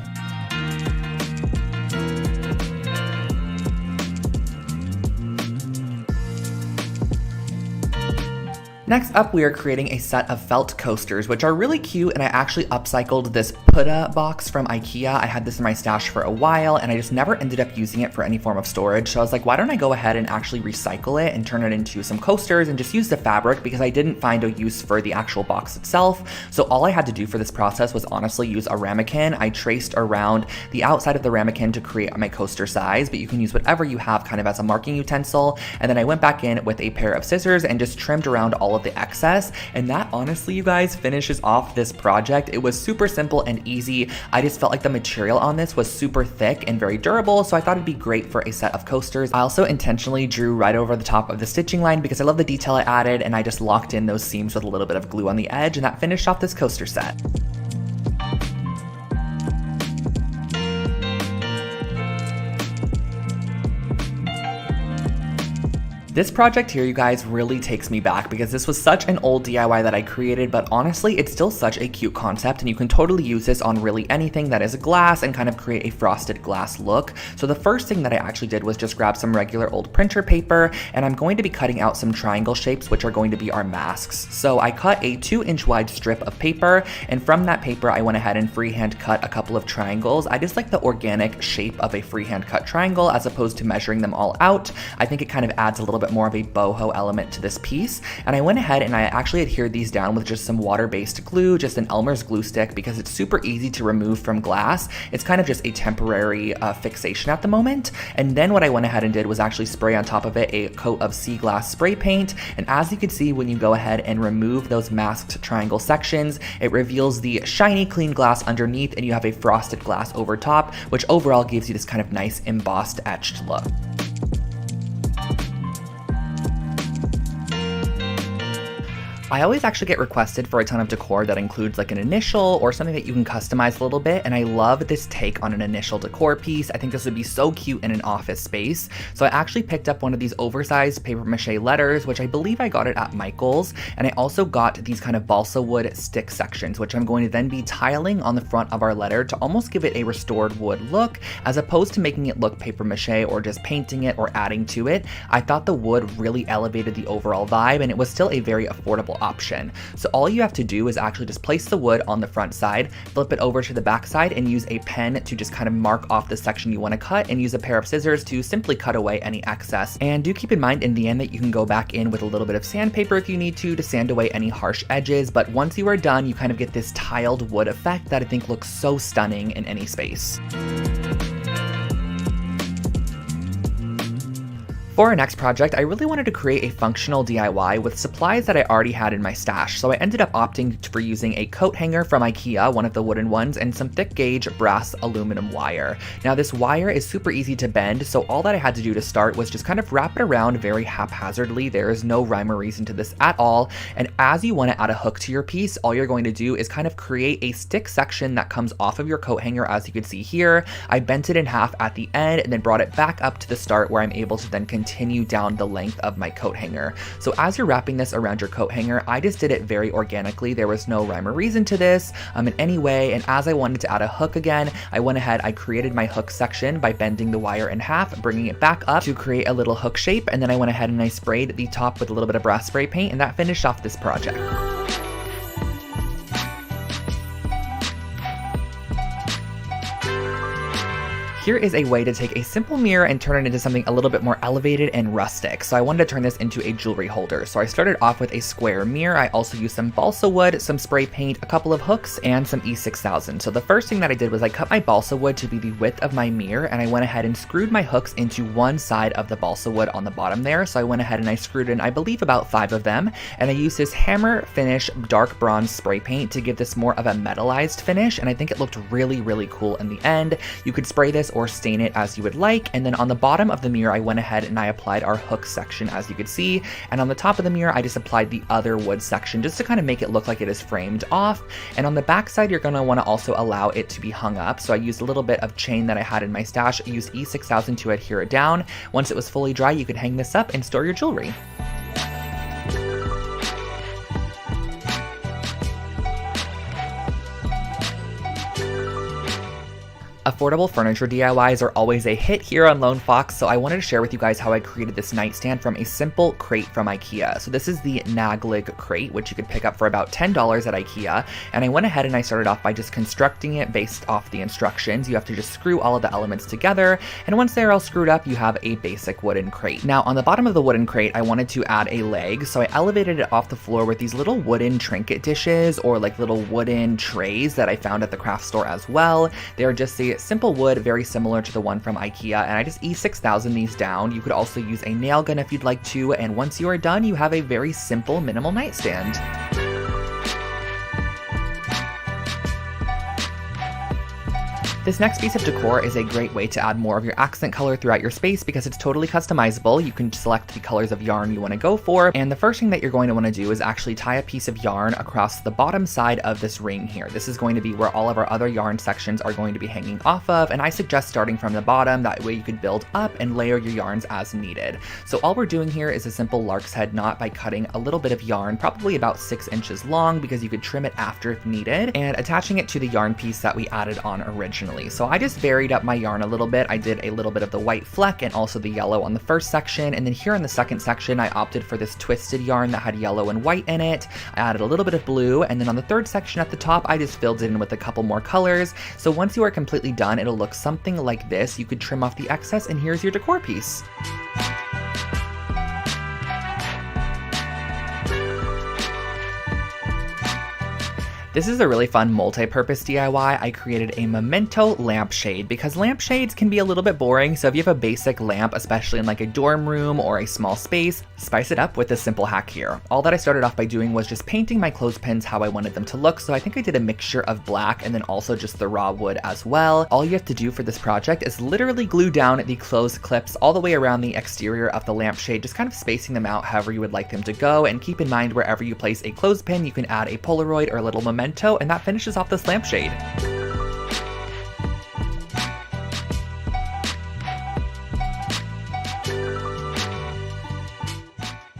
Next up, we are creating a set of felt coasters, which are really cute, and I actually upcycled this Putta box from IKEA. I had this in my stash for a while, and I just never ended up using it for any form of storage, so I was like, why don't I go ahead and actually recycle it and turn it into some coasters and just use the fabric, because I didn't find a use for the actual box itself. So all I had to do for this process was honestly use a ramekin. I traced around the outside of the ramekin to create my coaster size, but you can use whatever you have kind of as a marking utensil, and then I went back in with a pair of scissors and just trimmed around all of the excess, and that honestly, you guys, finishes off this project. It was super simple and easy. I just felt like the material on this was super thick and very durable, so I thought it'd be great for a set of coasters. I also intentionally drew right over the top of the stitching line because I love the detail I added, and I just locked in those seams with a little bit of glue on the edge, and that finished off this coaster set. This project here, you guys, really takes me back because this was such an old DIY that I created, but honestly, it's still such a cute concept, and you can totally use this on really anything that is glass and kind of create a frosted glass look. So the first thing that I actually did was just grab some regular old printer paper, and I'm going to be cutting out some triangle shapes, which are going to be our masks. So I cut a 2-inch wide strip of paper, and from that paper, I went ahead and freehand cut a couple of triangles. I just like the organic shape of a freehand cut triangle as opposed to measuring them all out. I think it kind of adds a little bit more of a boho element to this piece, and I went ahead and I actually adhered these down with just some water-based glue, just an Elmer's glue stick, because it's super easy to remove from glass. It's kind of just a temporary fixation at the moment. And then what I went ahead and did was actually spray on top of it a coat of sea glass spray paint, and as you can see, when you go ahead and remove those masked triangle sections, it reveals the shiny clean glass underneath, and you have a frosted glass over top, which overall gives you this kind of nice embossed etched look. I always actually get requested for a ton of decor that includes like an initial or something that you can customize a little bit, and I love this take on an initial decor piece. I think this would be so cute in an office space. So I actually picked up one of these oversized paper mache letters, which I believe I got it at Michael's, and I also got these kind of balsa wood stick sections, which I'm going to then be tiling on the front of our letter to almost give it a restored wood look, as opposed to making it look paper mache or just painting it or adding to it. I thought the wood really elevated the overall vibe, and it was still a very affordable option. So all you have to do is actually just place the wood on the front side, flip it over to the back side, and use a pen to just kind of mark off the section you want to cut, and use a pair of scissors to simply cut away any excess. And do keep in mind in the end that you can go back in with a little bit of sandpaper if you need to sand away any harsh edges, but once you are done, you kind of get this tiled wood effect that I think looks so stunning in any space. For our next project, I really wanted to create a functional DIY with supplies that I already had in my stash, so I ended up opting for using a coat hanger from IKEA, one of the wooden ones, and some thick gauge brass aluminum wire. Now this wire is super easy to bend, so all that I had to do to start was just kind of wrap it around very haphazardly. There is no rhyme or reason to this at all, and as you want to add a hook to your piece, all you're going to do is kind of create a stick section that comes off of your coat hanger, as you can see here. I bent it in half at the end and then brought it back up to the start, where I'm able to then continue down the length of my coat hanger. So as you're wrapping this around your coat hanger, I just did it very organically. There was no rhyme or reason to this in any way, and as I wanted to add a hook again, I went ahead, I created my hook section by bending the wire in half, bringing it back up to create a little hook shape, and then I went ahead and I sprayed the top with a little bit of brass spray paint, and that finished off this project. Here is a way to take a simple mirror and turn it into something a little bit more elevated and rustic. So I wanted to turn this into a jewelry holder. So I started off with a square mirror. I also used some balsa wood, some spray paint, a couple of hooks, and some E6000. So the first thing that I did was I cut my balsa wood to be the width of my mirror, and I went ahead and screwed my hooks into one side of the balsa wood on the bottom there. So I went ahead and I screwed in, I believe, about 5 of them, and I used this hammer finish dark bronze spray paint to give this more of a metallized finish, and I think it looked really, really cool in the end. You could spray this or stain it as you would like, and then on the bottom of the mirror I went ahead and I applied our hook section, as you could see, and on the top of the mirror I just applied the other wood section just to kind of make it look like it is framed off. And on the back side you're going to want to also allow it to be hung up, so I used a little bit of chain that I had in my stash. I used E6000 to adhere it down. Once it was fully dry, you could hang this up and store your jewelry. Affordable furniture DIYs are always a hit here on Lone Fox, so I wanted to share with you guys how I created this nightstand from a simple crate from IKEA. So this is the Naglig crate, which you could pick up for about $10 at IKEA, and I went ahead and I started off by just constructing it based off the instructions. You have to just screw all of the elements together, and once they're all screwed up, you have a basic wooden crate. Now, on the bottom of the wooden crate, I wanted to add a leg, so I elevated it off the floor with these little wooden trinket dishes, or like little wooden trays that I found at the craft store as well. They're just a simple wood, very similar to the one from IKEA, and I just E6000 these down. You could also use a nail gun if you'd like to, and once you are done, you have a very simple, minimal nightstand. This next piece of decor is a great way to add more of your accent color throughout your space because it's totally customizable. You can select the colors of yarn you want to go for, and the first thing that you're going to want to do is actually tie a piece of yarn across the bottom side of this ring here. This is going to be where all of our other yarn sections are going to be hanging off of, and I suggest starting from the bottom. That way you could build up and layer your yarns as needed. So all we're doing here is a simple lark's head knot by cutting a little bit of yarn, probably about 6 inches long, because you could trim it after if needed, and attaching it to the yarn piece that we added on originally. So I just varied up my yarn a little bit. I did a little bit of the white fleck and also the yellow on the first section, and then here in the second section I opted for this twisted yarn that had yellow and white in it. I added a little bit of blue, and then on the third section at the top I just filled it in with a couple more colors. So once you are completely done, it'll look something like this. You could trim off the excess, and here's your decor piece. This is a really fun multi-purpose DIY. I created a memento lampshade because lampshades can be a little bit boring, so if you have a basic lamp, especially in like a dorm room or a small space, spice it up with this simple hack here. All that I started off by doing was just painting my clothespins how I wanted them to look, so I think I did a mixture of black and then also just the raw wood as well. All you have to do for this project is literally glue down the clothes clips all the way around the exterior of the lampshade, just kind of spacing them out however you would like them to go, and keep in mind wherever you place a clothespin, you can add a Polaroid or a little memento, and that finishes off this lampshade.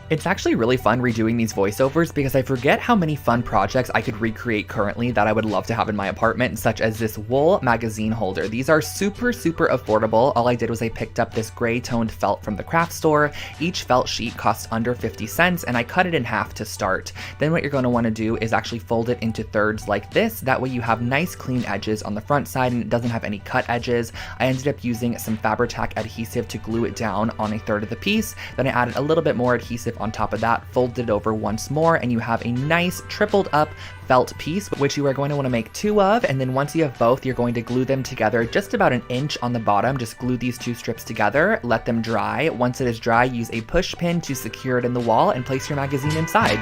It's actually really fun redoing these voiceovers because I forget how many fun projects I could recreate currently that I would love to have in my apartment, such as this wool magazine holder. These are super affordable. All I did was I picked up this gray toned felt from the craft store. Each felt sheet costs under 50 cents, and I cut it in half to start. Then what you're going to want to do is actually fold it into thirds like this. That way you have nice clean edges on the front side and it doesn't have any cut edges. I ended up using some Fabri-Tac adhesive to glue it down on a third of the piece. Then I added a little bit more adhesive on top of that, folded it over once more, and you have a nice tripled up felt piece, which you are going to want to make 2 of, and then once you have both, you're going to glue them together just about an inch on the bottom. Just glue these 2 strips together, let them dry. Once it is dry, use a push pin to secure it in the wall and place your magazine inside.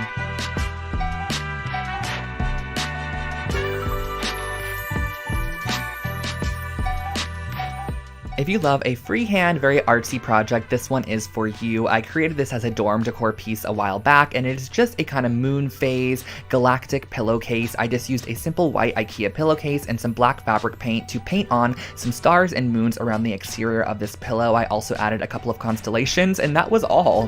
If you love a freehand, very artsy project, this one is for you. I created this as a dorm decor piece a while back, and it is just a kind of moon phase galactic pillowcase. I just used a simple white IKEA pillowcase and some black fabric paint to paint on some stars and moons around the exterior of this pillow. I also added a couple of constellations, and that was all.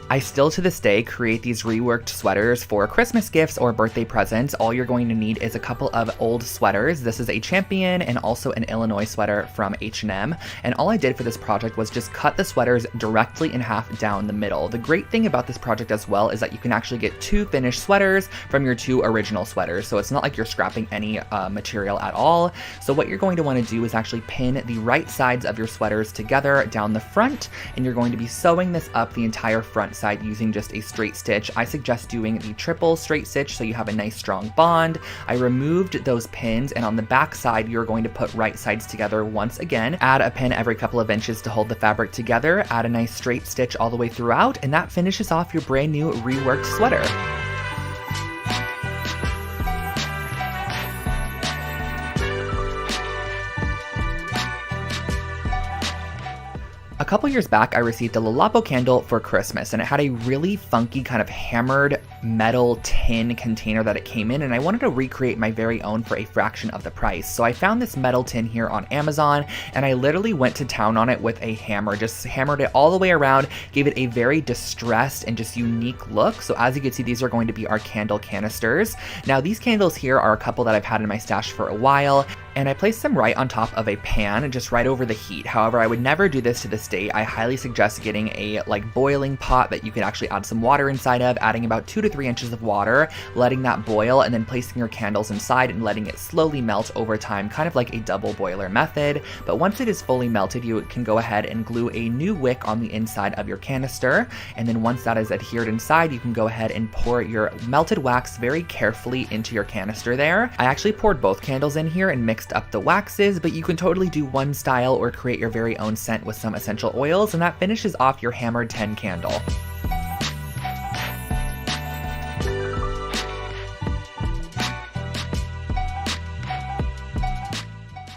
I still to this day create these reworked sweaters for Christmas gifts or birthday presents. All you're going to need is a couple of old sweaters. This is a Champion and also an Illinois sweater from H&M. And all I did for this project was just cut the sweaters directly in half down the middle. The great thing about this project as well is that you can actually get 2 finished sweaters from your 2 original sweaters. So it's not like you're scrapping any material at all. So what you're going to want to do is actually pin the right sides of your sweaters together down the front, and you're going to be sewing this up the entire front side using just a straight stitch. I suggest doing the triple straight stitch so you have a nice strong bond. I removed those pins, and on the back side you're going to put right sides together once again. Add a pin every couple of inches to hold the fabric together. Add a nice straight stitch all the way throughout, and that finishes off your brand new reworked sweater. A couple years back, I received a Lalapo candle for Christmas, and it had a really funky kind of hammered metal tin container that it came in, and I wanted to recreate my very own for a fraction of the price. So I found this metal tin here on Amazon, and I literally went to town on it with a hammer, just hammered it all the way around, gave it a very distressed and just unique look. So as you can see, these are going to be our candle canisters. Now these candles here are a couple that I've had in my stash for a while, and I placed them right on top of a pan, just right over the heat. However, I would never do this to this date. I highly suggest getting a boiling pot that you can actually add some water inside of, adding about 2 to 3 inches of water, letting that boil, and then placing your candles inside and letting it slowly melt over time, kind of like a double boiler method. But once it is fully melted, you can go ahead and glue a new wick on the inside of your canister. And then once that is adhered inside, you can go ahead and pour your melted wax very carefully into your canister there. I actually poured both candles in here and mixed up the waxes, but you can totally do one style or create your very own scent with some essential oils, and that finishes off your hammered 10 candle.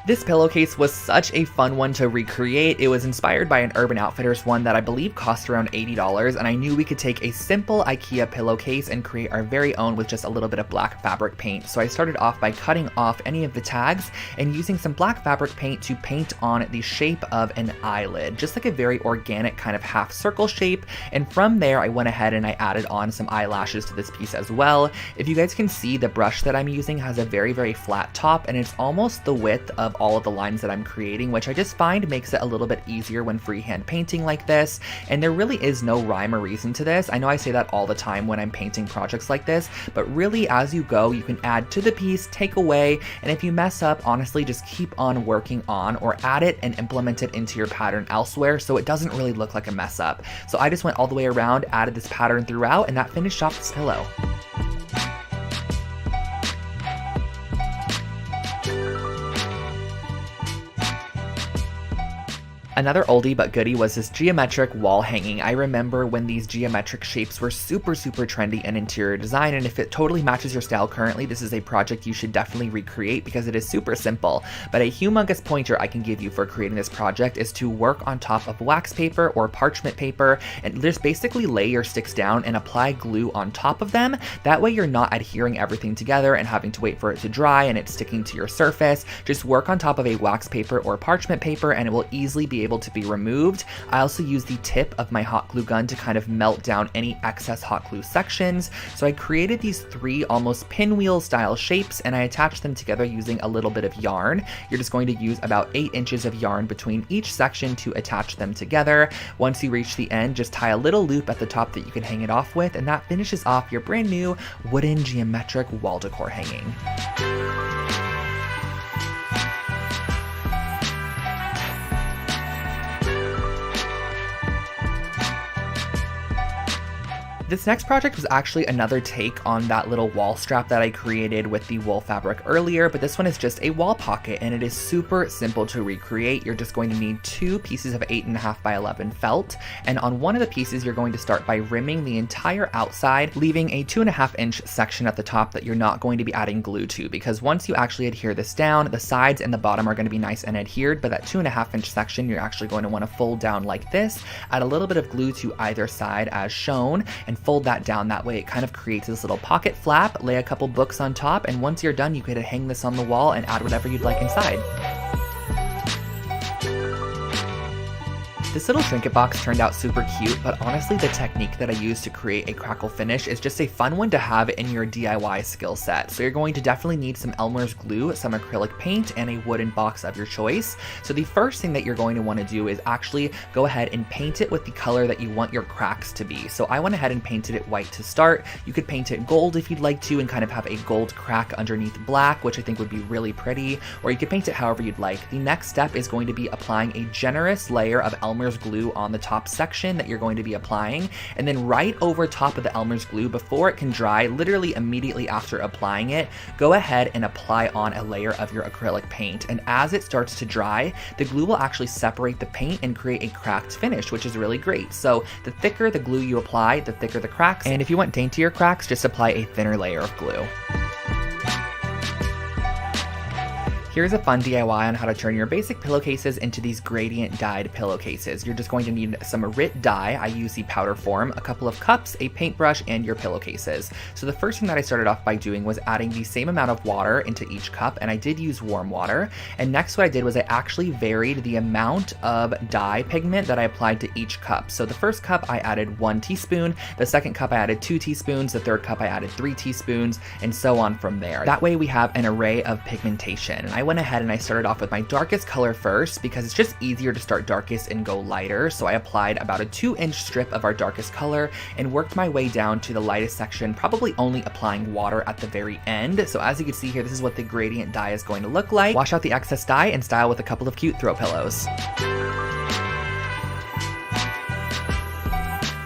This pillowcase was such a fun one to recreate. It was inspired by an Urban Outfitters one that I believe cost around $80, and I knew we could take a simple IKEA pillowcase and create our very own with just a little bit of black fabric paint. So I started off by cutting off any of the tags and using some black fabric paint to paint on the shape of an eyelid, just like a very organic kind of half circle shape. And from there, I went ahead and I added on some eyelashes to this piece as well. If you guys can see, the brush that I'm using has a very, very flat top, and it's almost the width of all of the lines that I'm creating, which I just find makes it a little bit easier when freehand painting like this. And there really is no rhyme or reason to this. I know I say that all the time when I'm painting projects like this, but really as you go, you can add to the piece, take away, and if you mess up, honestly, just keep on working on or add it and implement it into your pattern elsewhere so it doesn't really look like a mess up. So I just went all the way around, added this pattern throughout, and that finished off this pillow. Another oldie but goodie was this geometric wall hanging. I remember when these geometric shapes were super trendy in interior design, and if it totally matches your style currently, this is a project you should definitely recreate because it is super simple. But a humongous pointer I can give you for creating this project is to work on top of wax paper or parchment paper and just basically lay your sticks down and apply glue on top of them. That way you're not adhering everything together and having to wait for it to dry and it's sticking to your surface. Just work on top of a wax paper or parchment paper and it will easily be able to be removed. I also use the tip of my hot glue gun to kind of melt down any excess hot glue sections. So I created these 3 almost pinwheel style shapes and I attached them together using a little bit of yarn. You're just going to use about 8 inches of yarn between each section to attach them together. Once you reach the end, just tie a little loop at the top that you can hang it off with, and that finishes off your brand new wooden geometric wall decor hanging. This next project was actually another take on that little wall strap that I created with the wool fabric earlier, but this one is just a wall pocket and it is super simple to recreate. You're just going to need 2 pieces of 8.5 by 11 felt, and on one of the pieces you're going to start by rimming the entire outside, leaving a 2.5 inch section at the top that you're not going to be adding glue to, because once you actually adhere this down, the sides and the bottom are going to be nice and adhered, but that 2.5 inch section you're actually going to want to fold down like this, add a little bit of glue to either side as shown, and fold that down. That way it kind of creates this little pocket flap. Lay a couple books on top, and once you're done, you could hang this on the wall and add whatever you'd like inside. This little trinket box turned out super cute, but honestly the technique that I used to create a crackle finish is just a fun one to have in your DIY skill set. So you're going to definitely need some Elmer's glue, some acrylic paint, and a wooden box of your choice. So the first thing that you're going to want to do is actually go ahead and paint it with the color that you want your cracks to be. So I went ahead and painted it white to start. You could paint it gold if you'd like to and kind of have a gold crack underneath black, which I think would be really pretty, or you could paint it however you'd like. The next step is going to be applying a generous layer of Elmer's glue on the top section that you're going to be applying, and then right over top of the Elmer's glue before it can dry, literally immediately after applying it, go ahead and apply on a layer of your acrylic paint. And as it starts to dry, the glue will actually separate the paint and create a cracked finish, which is really great. So the thicker the glue you apply, the thicker the cracks, and if you want daintier cracks, just apply a thinner layer of glue. Here's a fun DIY on how to turn your basic pillowcases into these gradient dyed pillowcases. You're just going to need some RIT dye. I use the powder form, a couple of cups, a paintbrush, and your pillowcases. So the first thing that I started off by doing was adding the same amount of water into each cup, and I did use warm water. And next what I did was I actually varied the amount of dye pigment that I applied to each cup. So the first cup I added 1 teaspoon, the second cup I added 2 teaspoons, the third cup I added 3 teaspoons, and so on from there. That way we have an array of pigmentation. And I went ahead and I started off with my darkest color first because it's just easier to start darkest and go lighter. So I applied about a 2-inch strip of our darkest color and worked my way down to the lightest section, probably only applying water at the very end. So as you can see here, this is what the gradient dye is going to look like. Wash out the excess dye and style with a couple of cute throw pillows.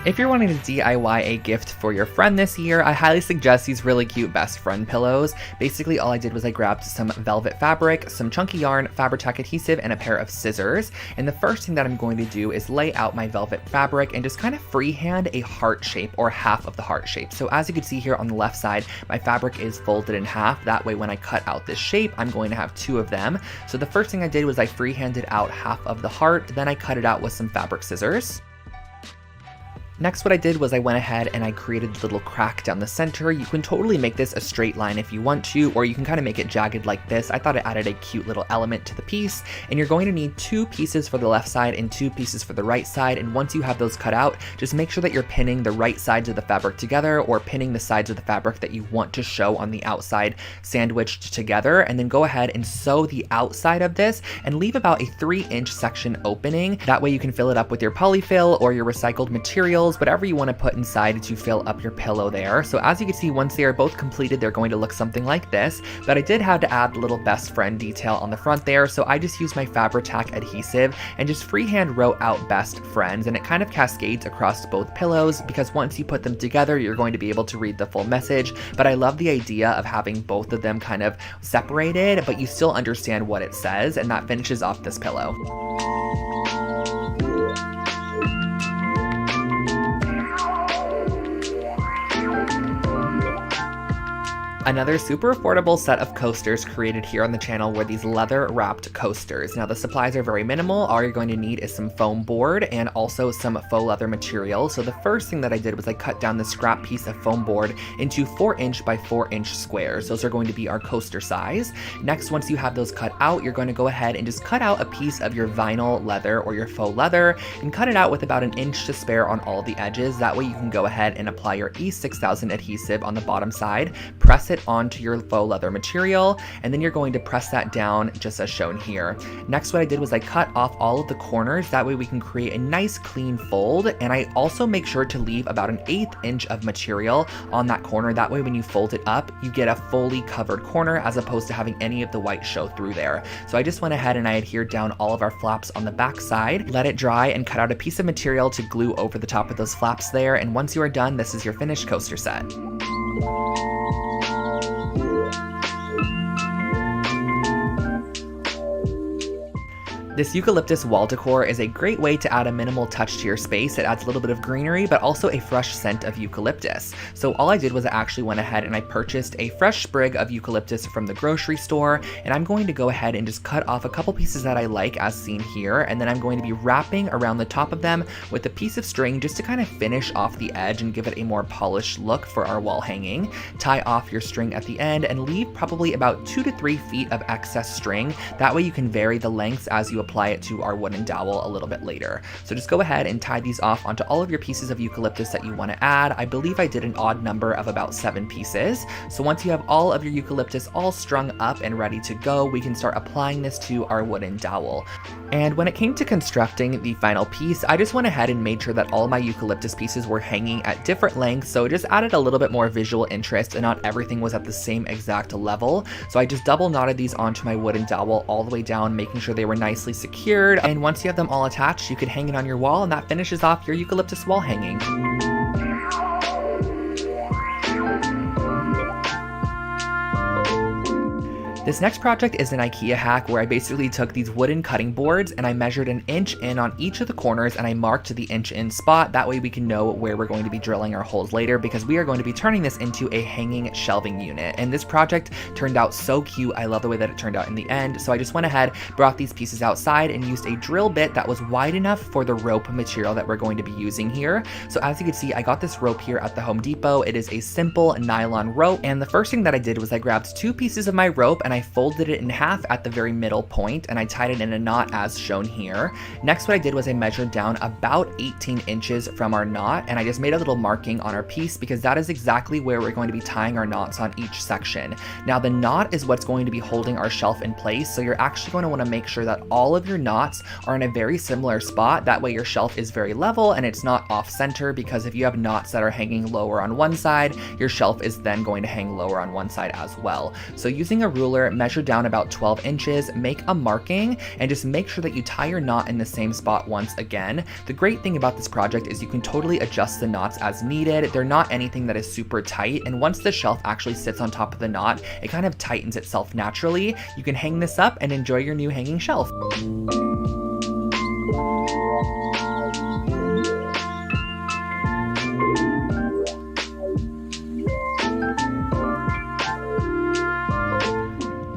If you're wanting to DIY a gift for your friend this year, I highly suggest these really cute best friend pillows. Basically, all I did was I grabbed some velvet fabric, some chunky yarn, Fabri-Tac adhesive, and a pair of scissors. And the first thing that I'm going to do is lay out my velvet fabric and just kind of freehand a heart shape, or half of the heart shape. So as you can see here on the left side, my fabric is folded in half. That way when I cut out this shape, I'm going to have 2 of them. So the first thing I did was I freehanded out half of the heart, then I cut it out with some fabric scissors. Next, what I did was I went ahead and I created a little crack down the center. You can totally make this a straight line if you want to, or you can kind of make it jagged like this. I thought it added a cute little element to the piece, and you're going to need 2 pieces for the left side and 2 pieces for the right side. And once you have those cut out, just make sure that you're pinning the right sides of the fabric together, or pinning the sides of the fabric that you want to show on the outside sandwiched together. And then go ahead and sew the outside of this and leave about a 3-inch section opening. That way you can fill it up with your polyfill or your recycled materials, whatever you want to put inside to fill up your pillow there. So as you can see, once they are both completed, they're going to look something like this. But I did have to add a little best friend detail on the front there. So I just used my Fabri-Tac adhesive and just freehand wrote out best friends. And it kind of cascades across both pillows because once you put them together, you're going to be able to read the full message. But I love the idea of having both of them kind of separated, but you still understand what it says, and that finishes off this pillow. Another super affordable set of coasters created here on the channel were these leather wrapped coasters. Now the supplies are very minimal. All you're going to need is some foam board and also some faux leather material. So the first thing that I did was I cut down the scrap piece of foam board into 4-inch by 4-inch squares. Those are going to be our coaster size. Next, once you have those cut out, you're going to go ahead and just cut out a piece of your vinyl leather or your faux leather and cut it out with about 1 inch to spare on all the edges. That way you can go ahead and apply your E6000 adhesive on the bottom side, press it onto your faux leather material, and then you're going to press that down just as shown here. Next, what I did was I cut off all of the corners. That way we can create a nice clean fold, and I also make sure to leave about 1/8 inch of material on that corner. That way when you fold it up, you get a fully covered corner as opposed to having any of the white show through there. So I just went ahead and I adhered down all of our flaps on the back side, let it dry, and cut out a piece of material to glue over the top of those flaps there. And once you are done, this is your finished coaster set. This eucalyptus wall decor is a great way to add a minimal touch to your space. It adds a little bit of greenery, but also a fresh scent of eucalyptus. So all I did was I actually went ahead and I purchased a fresh sprig of eucalyptus from the grocery store, and I'm going to go ahead and just cut off a couple pieces that I like as seen here, and then I'm going to be wrapping around the top of them with a piece of string just to kind of finish off the edge and give it a more polished look for our wall hanging. Tie off your string at the end and leave probably about 2 to 3 feet of excess string. That way you can vary the lengths as you apply it to our wooden dowel a little bit later. So just go ahead and tie these off onto all of your pieces of eucalyptus that you want to add. I believe I did an odd number of about 7 pieces. So once you have all of your eucalyptus all strung up and ready to go, we can start applying this to our wooden dowel. And when it came to constructing the final piece, I just went ahead and made sure that all my eucalyptus pieces were hanging at different lengths, so it just added a little bit more visual interest and not everything was at the same exact level. So I just double knotted these onto my wooden dowel all the way down, making sure they were nicely secured. And once you have them all attached, you could hang it on your wall, and that finishes off your eucalyptus wall hanging. This next project is an IKEA hack where I basically took these wooden cutting boards and I measured an inch in on each of the corners and I marked the inch in spot. That way we can know where we're going to be drilling our holes later, because we are going to be turning this into a hanging shelving unit. And this project turned out so cute. I love the way that it turned out in the end. So I just went ahead, brought these pieces outside and used a drill bit that was wide enough for the rope material that we're going to be using here. So as you can see, I got this rope here at the Home Depot. It is a simple nylon rope. And the first thing that I did was I grabbed 2 pieces of my rope and I folded it in half at the very middle point and I tied it in a knot as shown here. Next, what I did was I measured down about 18 inches from our knot and I just made a little marking on our piece because that is exactly where we're going to be tying our knots on each section. Now the knot is what's going to be holding our shelf in place, so you're actually going to want to make sure that all of your knots are in a very similar spot. That way your shelf is very level and it's not off center, because if you have knots that are hanging lower on one side, your shelf is then going to hang lower on one side as well. So using a ruler, measure down about 12 inches, make a marking, and just make sure that you tie your knot in the same spot once again. The great thing about this project is you can totally adjust the knots as needed. They're not anything that is super tight, and once the shelf actually sits on top of the knot, it kind of tightens itself naturally. You can hang this up and enjoy your new hanging shelf.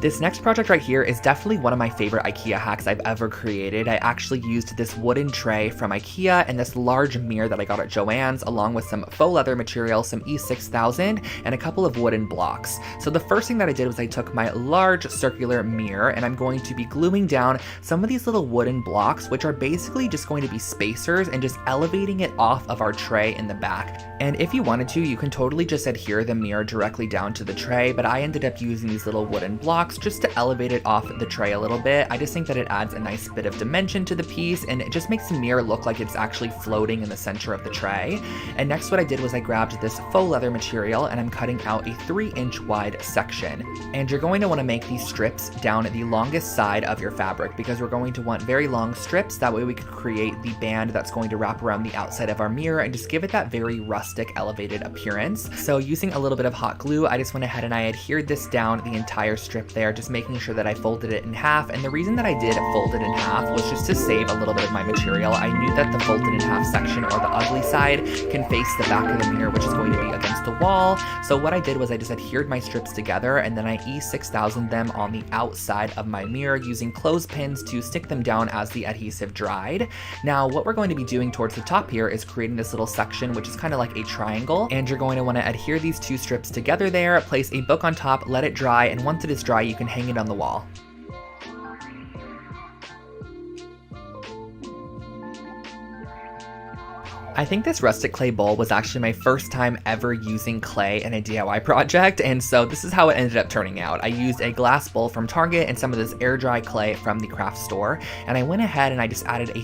This next project right here is definitely one of my favorite IKEA hacks I've ever created. I actually used this wooden tray from IKEA and this large mirror that I got at Joann's, along with some faux leather material, some E6000, and a couple of wooden blocks. So the first thing that I did was I took my large circular mirror and I'm going to be gluing down some of these little wooden blocks, which are basically just going to be spacers, and just elevating it off of our tray in the back. And if you wanted to, you can totally just adhere the mirror directly down to the tray, but I ended up using these little wooden blocks just to elevate it off the tray a little bit. I just think that it adds a nice bit of dimension to the piece, and it just makes the mirror look like it's actually floating in the center of the tray. And next what I did was I grabbed this faux leather material and I'm cutting out a 3-inch wide section. And you're going to want to make these strips down the longest side of your fabric, because we're going to want very long strips. That way we can create the band that's going to wrap around the outside of our mirror and just give it that very rustic, elevated appearance. So using a little bit of hot glue, I just went ahead and I adhered this down the entire strip there, just making sure that I folded it in half. And the reason that I did fold it in half was just to save a little bit of my material. I knew that the folded in half section, or the ugly side, can face the back of the mirror, which is going to be against the wall. So what I did was I just adhered my strips together and then I E6000 them on the outside of my mirror using clothespins to stick them down as the adhesive dried. Now what we're going to be doing towards the top here is creating this little section, which is kind of like a triangle, and you're going to want to adhere these 2 strips together there, place a book on top, let it dry, and once it is dry you can hang it on the wall. I think this rustic clay bowl was actually my first time ever using clay in a DIY project, and so this is how it ended up turning out. I used a glass bowl from Target and some of this air dry clay from the craft store, and I went ahead and I just added a